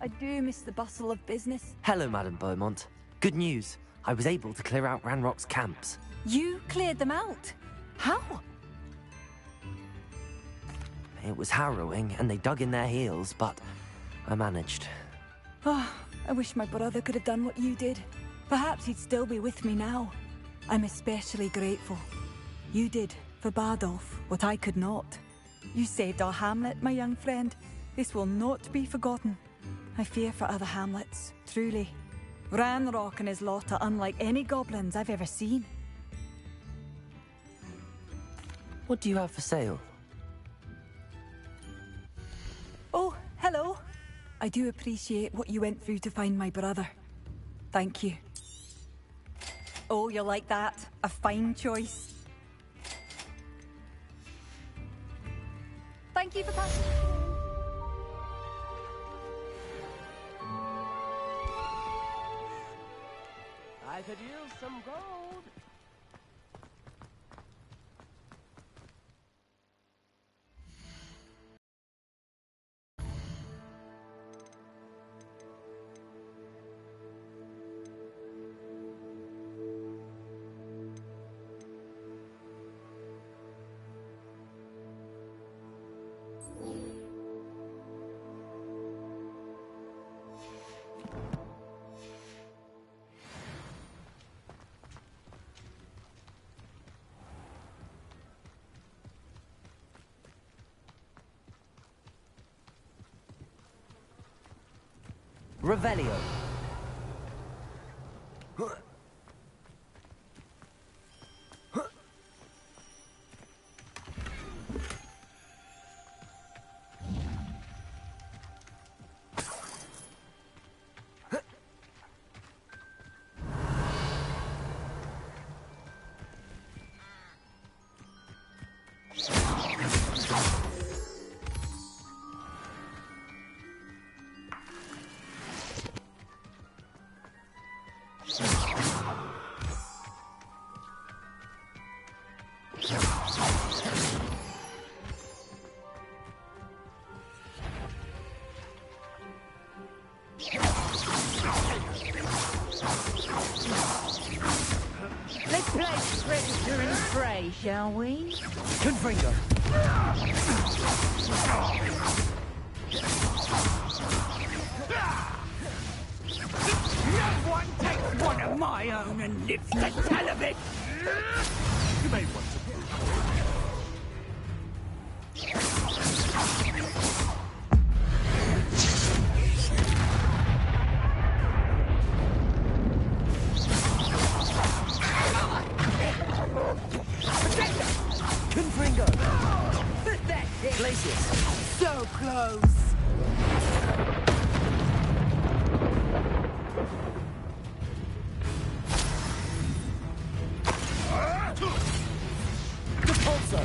I do miss the bustle of business. Hello, Madame Beaumont. Good news. I was able to clear out Ranrock's camps. You cleared them out? How? It was harrowing, and they dug in their heels, but I managed. Oh, I wish my brother could have done what you did. Perhaps he'd still be with me now. I'm especially grateful. You did, for Bardolph, what I could not. You saved our hamlet, my young friend. This will not be forgotten. I fear for other hamlets, truly. Ranrock and his lot are unlike any goblins I've ever seen. What do you have for sale? Oh, hello. I do appreciate what you went through to find my brother. Thank you. Oh, you like that? A fine choice. Thank you for passing. I could use some gold. Revelio. Let's play Predator and Prey, shall we? Confringo. No one takes one of my own and lives to tell of it! You may want to Confringo. That's it! Glacius. So close! Repulso.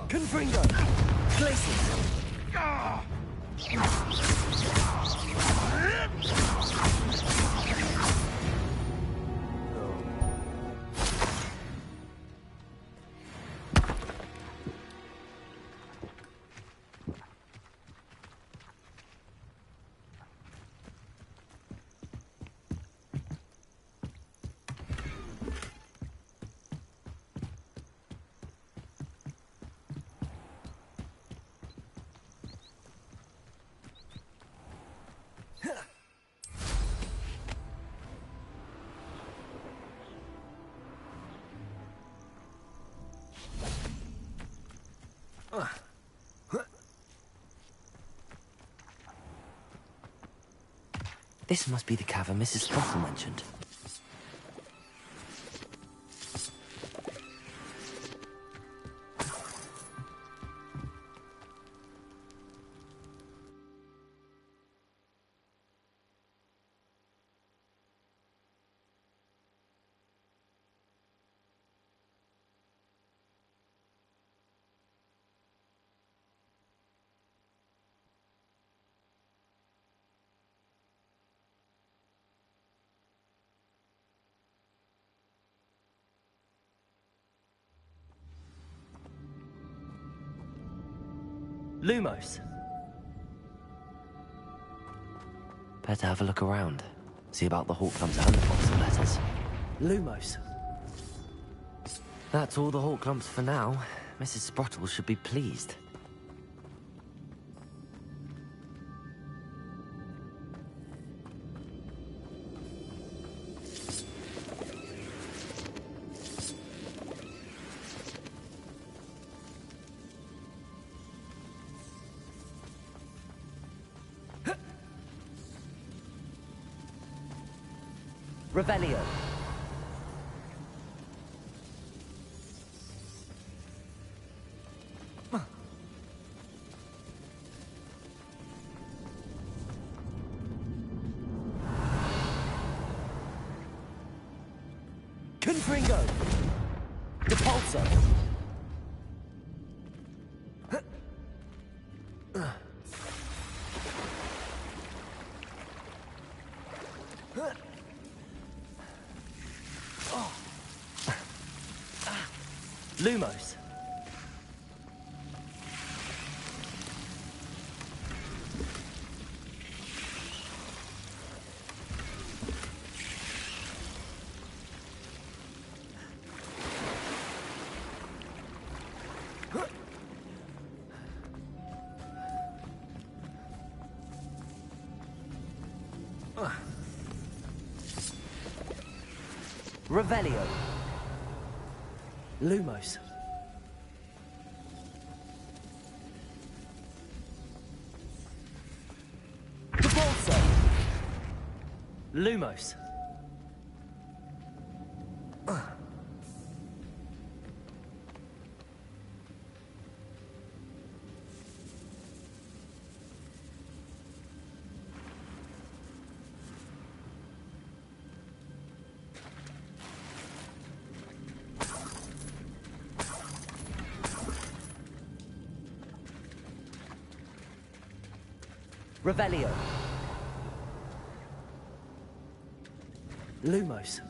Confringo. Glacius. This must be the cavern Mrs. Sprottle mentioned. Lumos. Better have a look around. See about the Hawk Clumps and the box of letters. Lumos. That's all the Hawk Clumps for now. Mrs. Sprottle should be pleased. Revelio. Confringo. Depulso. Lumos. Revelio. Lumos. Depulso. Lumos. Revelio. Lumos.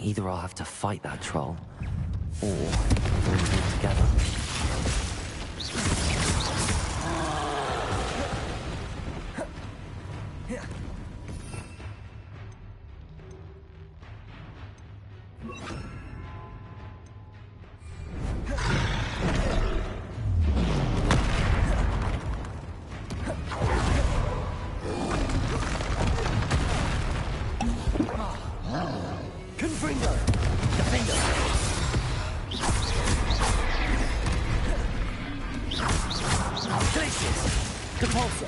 Either I'll have to fight that troll, or we'll live together. Confringo. Defendo. Glacius. Depulso.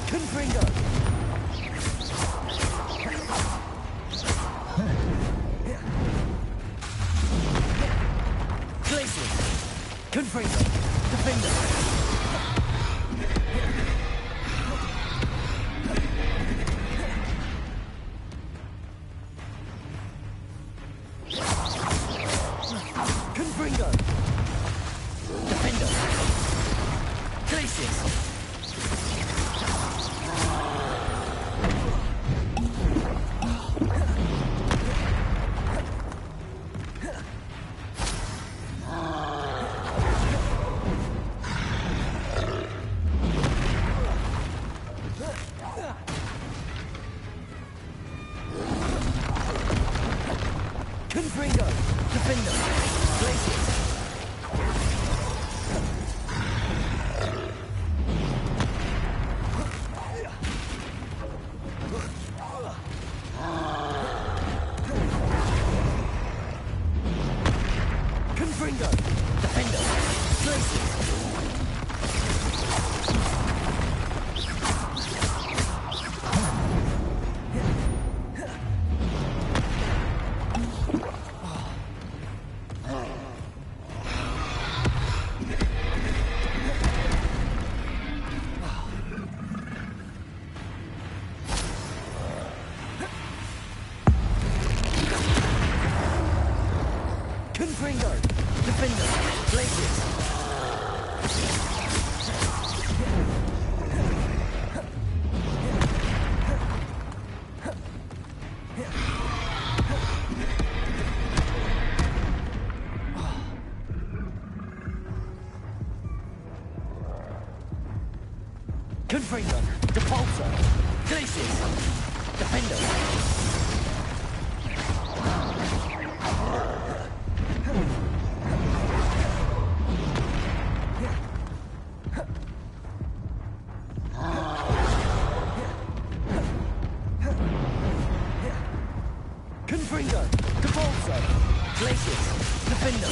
Confringo. Glacius. Confringo. Defendo. Confringo. Defendo. Glacius. Confringo. Depulso. Glacius. Defender. Confringo. Depulso. Glacius. Defender.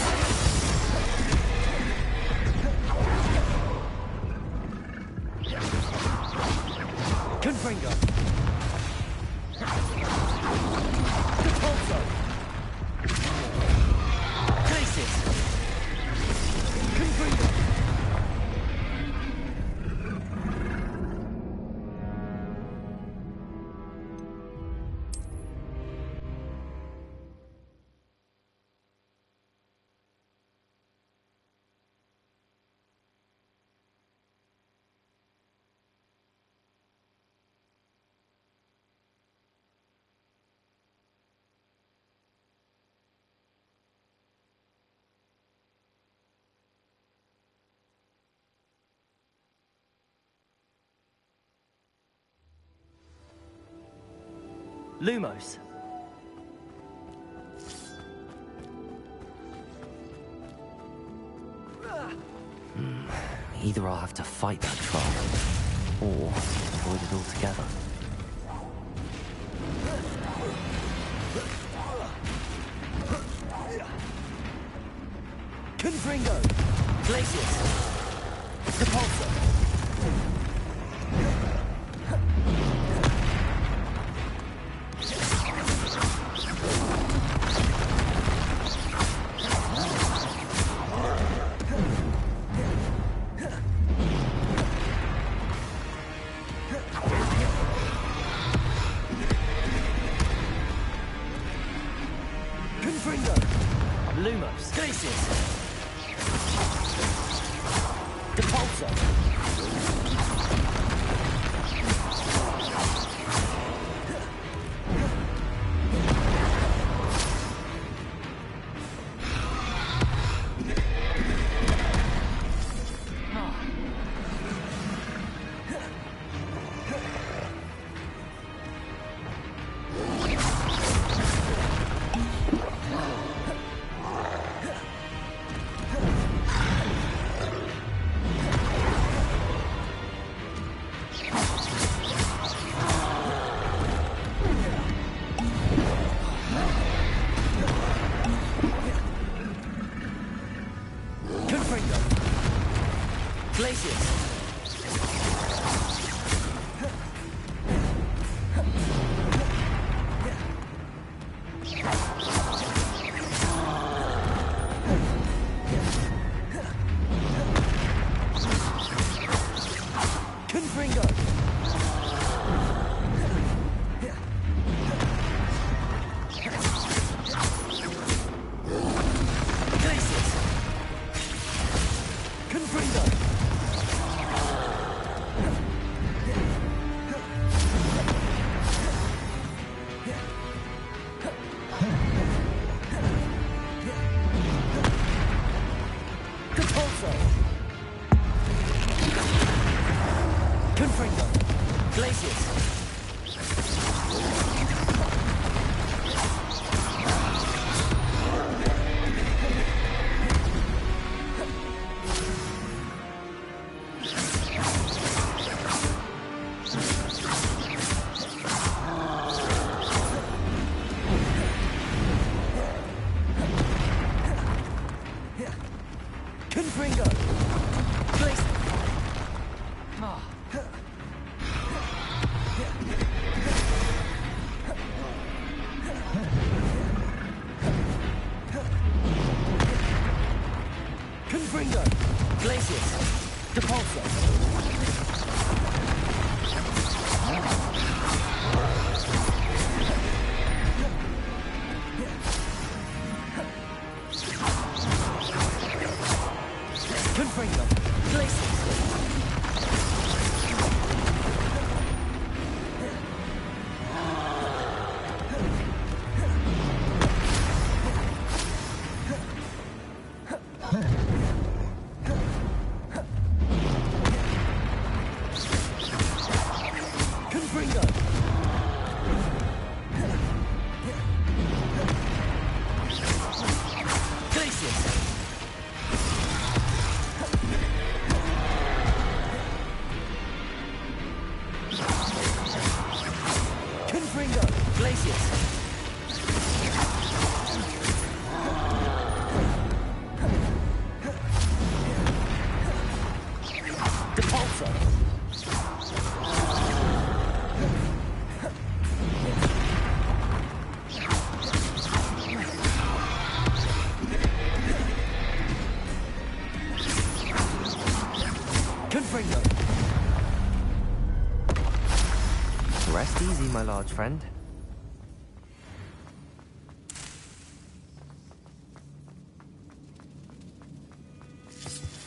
Confringo. Depulso. Glacius. Confringo. Lumos. Either I'll have to fight that troll, or avoid it altogether. Confringo. Glacius. Depulso. Confringo. Lumos. Glacius. Depulso. Confringo. Glacius. Confringo. Glacius. Confringo. Depulso. Confringo. Glacius. Confringo. Glacius. Confringo. Glacius. Depulso. Confringo. Glacius. Confringo! Glacius! Confringo! Glacius! Rest easy, my large friend.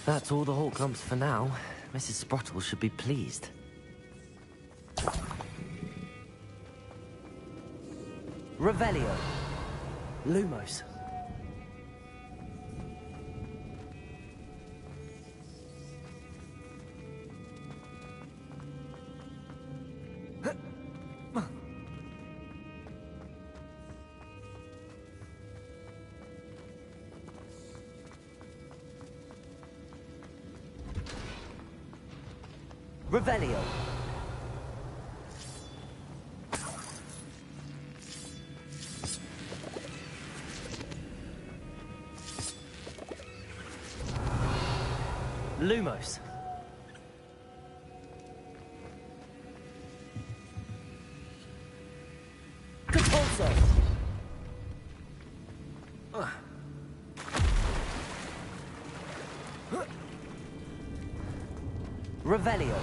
That's all the Hawk lumps for now. Mrs. Sprottle should be pleased. Revelio. Lumos. Revelio. Lumos. Capulso. Revelio.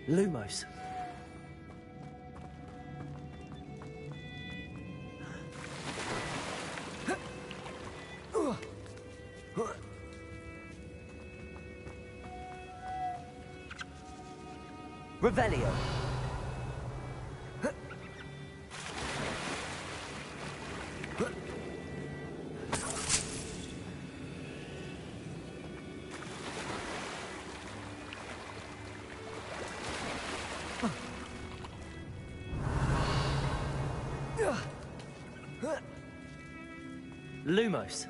Lumos. Revelio. Lumos.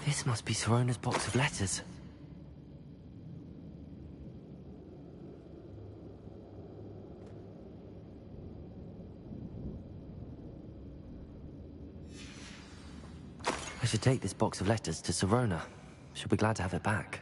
This must be Sorona's box of letters. I should take this box of letters to Sorona. She'll be glad to have it back.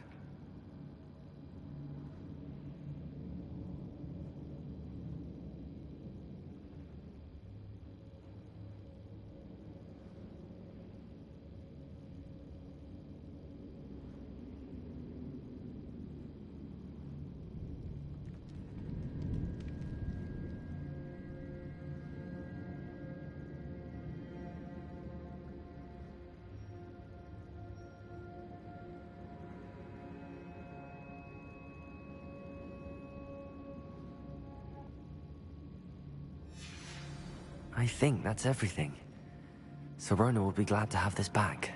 I think that's everything. Sorona will be glad to have this back.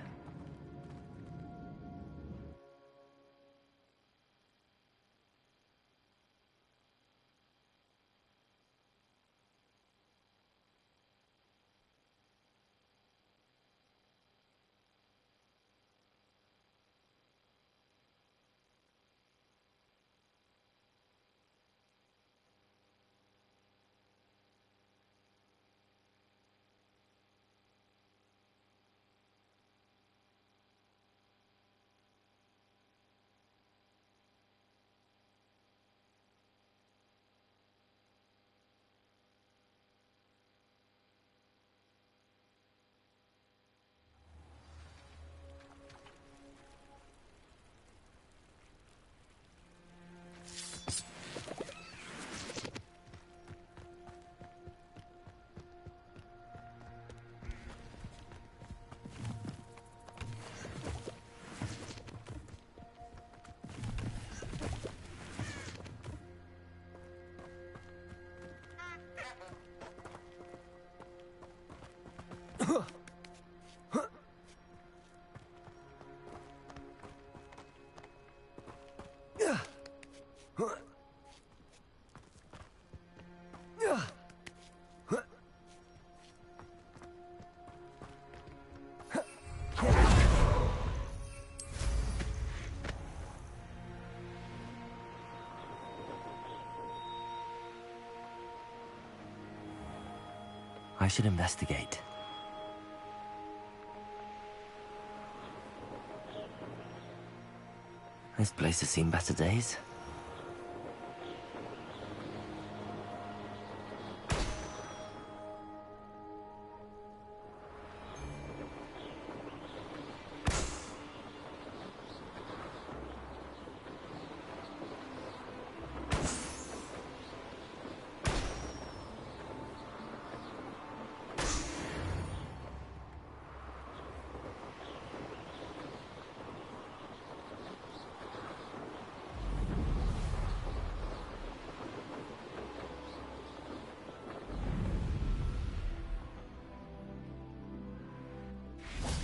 I should investigate. This place has seen better days.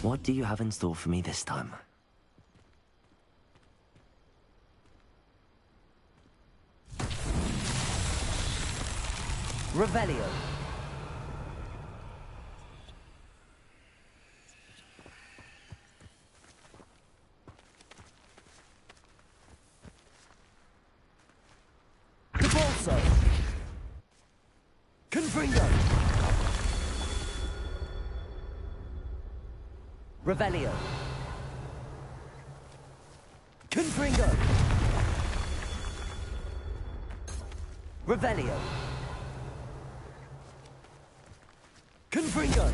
What do you have in store for me this time? Revelio. Cabalso. Confringo. Revelio. Confringo. Revelio. Confringo.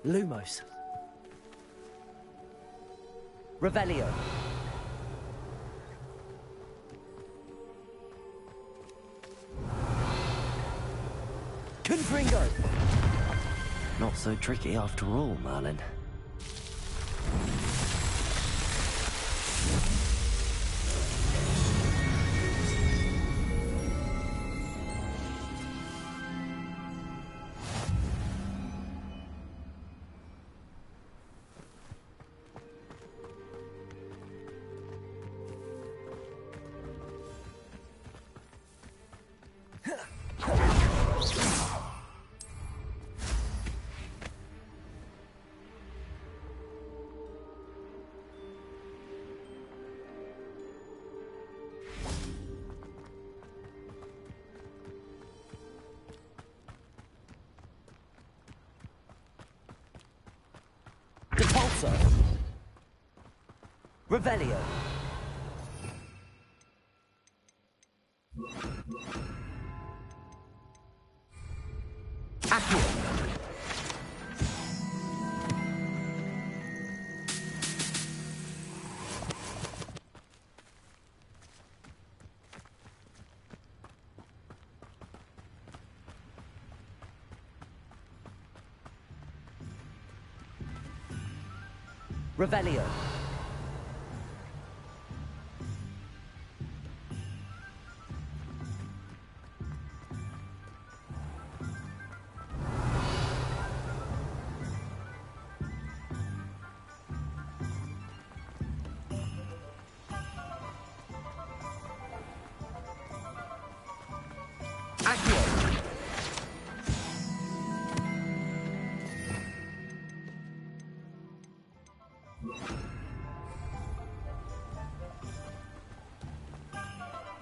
Lumos. Revelio. Confringo. Not so tricky after all, Merlin. Confringo. Revelio. Accio. Revelio.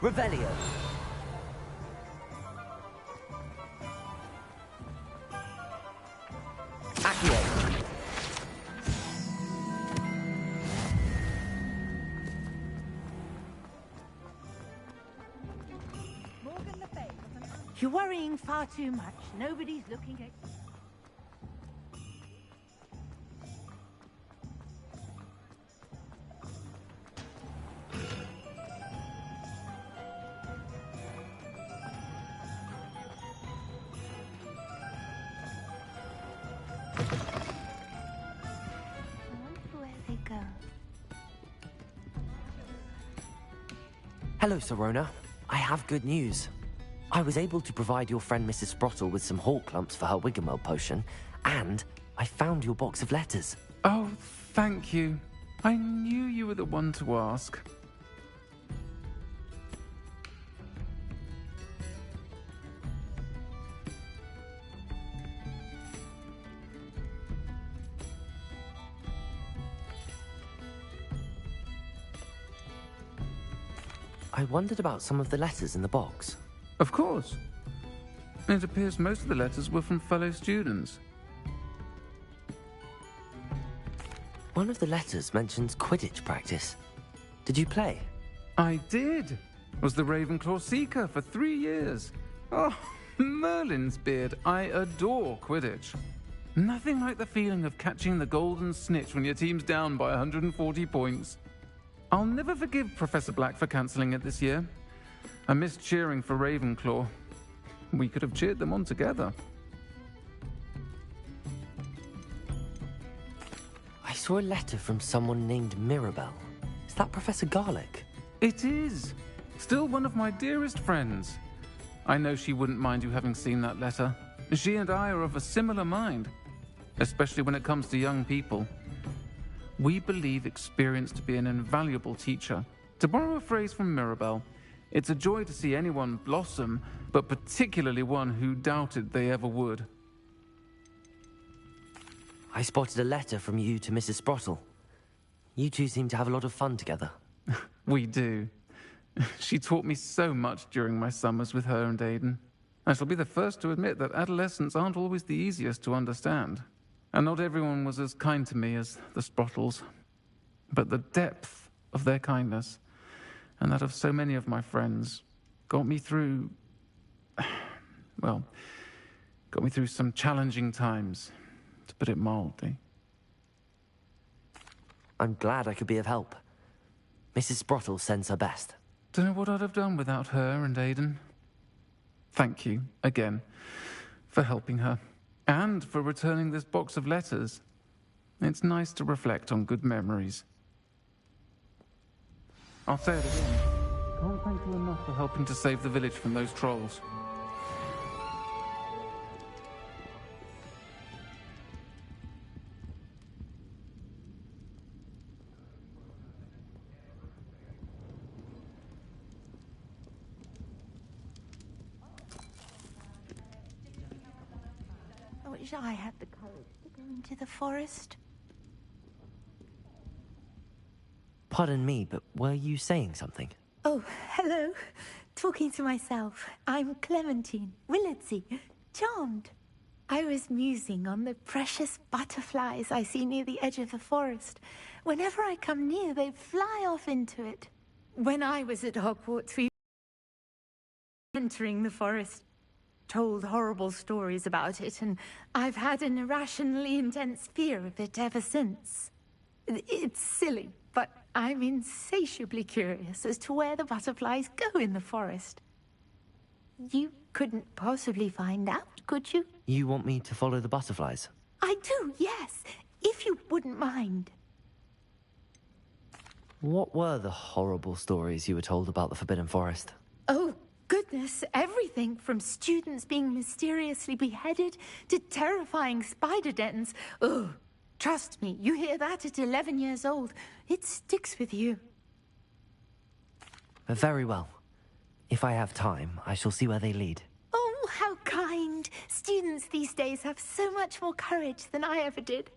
Revelio. Accio. You're worrying far too much. Nobody's looking at... Hello, Serona. I have good news. I was able to provide your friend Mrs. Sprottle with some hawk lumps for her Wiggenweld potion, and I found your box of letters. Oh, thank you. I knew you were the one to ask. I wondered about some of the letters in the box. Of course. It appears most of the letters were from fellow students. One of the letters mentions Quidditch practice. Did you play? I did. Was the Ravenclaw Seeker for 3 years. Oh, Merlin's beard. I adore Quidditch. Nothing like the feeling of catching the golden snitch when your team's down by 140 points. I'll never forgive Professor Black for cancelling it this year. I missed cheering for Ravenclaw. We could have cheered them on together. I saw a letter from someone named Mirabelle. Is that Professor Garlick? It is. Still one of my dearest friends. I know she wouldn't mind you having seen that letter. She and I are of a similar mind, especially when it comes to young people. We believe experience to be an invaluable teacher. To borrow a phrase from Mirabelle, it's a joy to see anyone blossom, but particularly one who doubted they ever would. I spotted a letter from you to Mrs. Sprottle. You two seem to have a lot of fun together. We do. She taught me so much during my summers with her and Aidan. I shall be the first to admit that adolescents aren't always the easiest to understand. And not everyone was as kind to me as the Sprottles. But the depth of their kindness, and that of so many of my friends, got me through... well, got me through some challenging times, to put it mildly. I'm glad I could be of help. Mrs. Sprottle sends her best. Don't know what I'd have done without her and Aidan. Thank you, again, for helping her. And for returning this box of letters. It's nice to reflect on good memories. I'll say it again. Can't thank you enough for helping to save the village from those trolls. I wish I had the courage to go into the forest. Pardon me, but were you saying something? Oh, hello. Talking to myself. I'm Clementine Willardsey. Charmed. I was musing on the precious butterflies I see near the edge of the forest. Whenever I come near, they fly off into it. When I was at Hogwarts, we entering the forest, told horrible stories about it, and I've had an irrationally intense fear of it ever since. It's silly, but I'm insatiably curious as to where the butterflies go in the forest. You couldn't possibly find out, could you? You want me to follow the butterflies? I do, yes, if you wouldn't mind. What were the horrible stories you were told about the Forbidden Forest? Oh, goodness, everything from students being mysteriously beheaded to terrifying spider dens. Oh, trust me, you hear that at 11 years old, it sticks with you. Very well. If I have time, I shall see where they lead. Oh, how kind. Students these days have so much more courage than I ever did.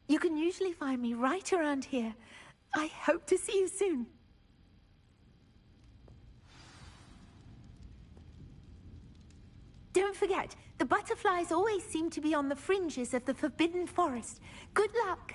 You can usually find me right around here. I hope to see you soon. Don't forget, the butterflies always seem to be on the fringes of the Forbidden Forest. Good luck.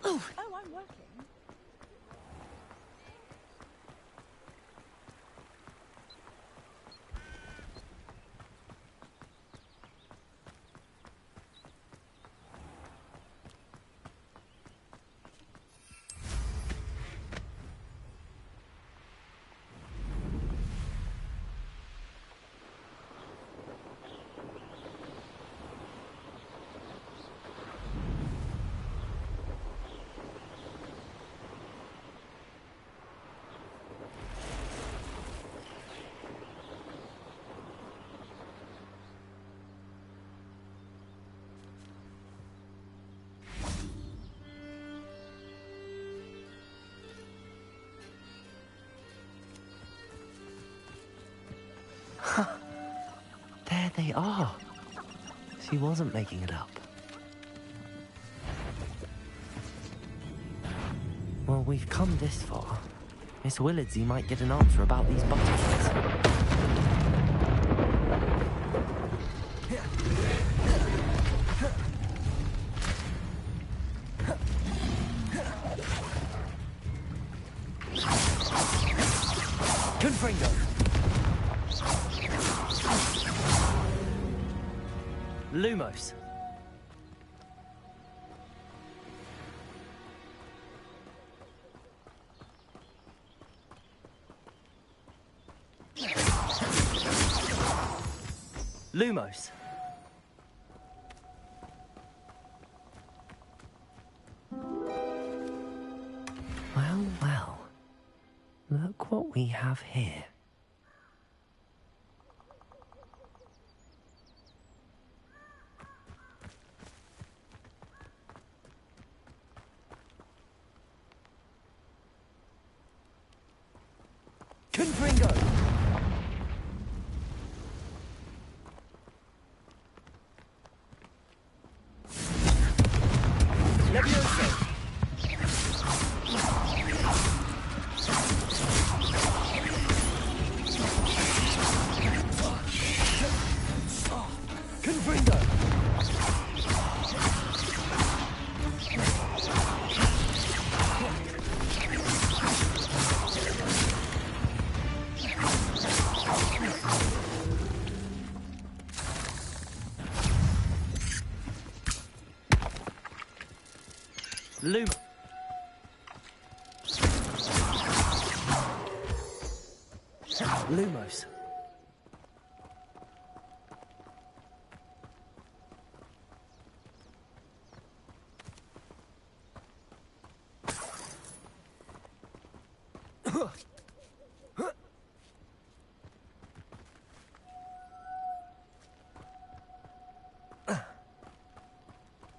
Oh, I'm working. There they are. She wasn't making it up. Well, we've come this far. Miss Willardsey might get an answer about these butterflies. Confringo. Lumos. Lumos. Well, well. Look what we have here. Confringo. Levioso. Confringo. Lumos.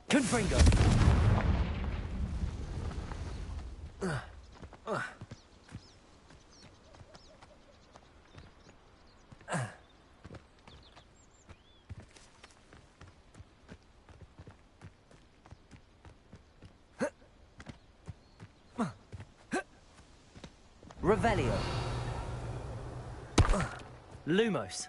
Confringo. Revelio. Lumos.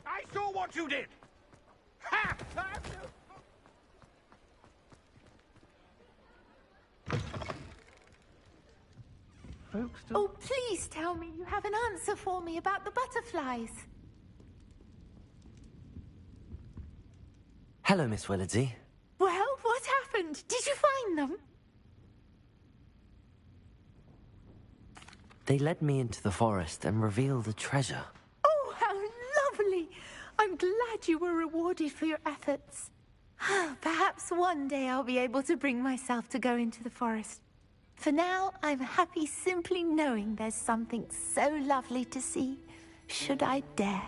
I saw what you did! Ha! Oh, please tell me you have an answer for me about the butterflies. Hello, Miss Willardsey. Well, what happened? Did you find them? They led me into the forest and revealed a treasure. Oh, how lovely! I'm glad you were rewarded for your efforts. Perhaps one day I'll be able to bring myself to go into the forest. For now, I'm happy simply knowing there's something so lovely to see, should I dare.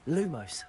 Lumos.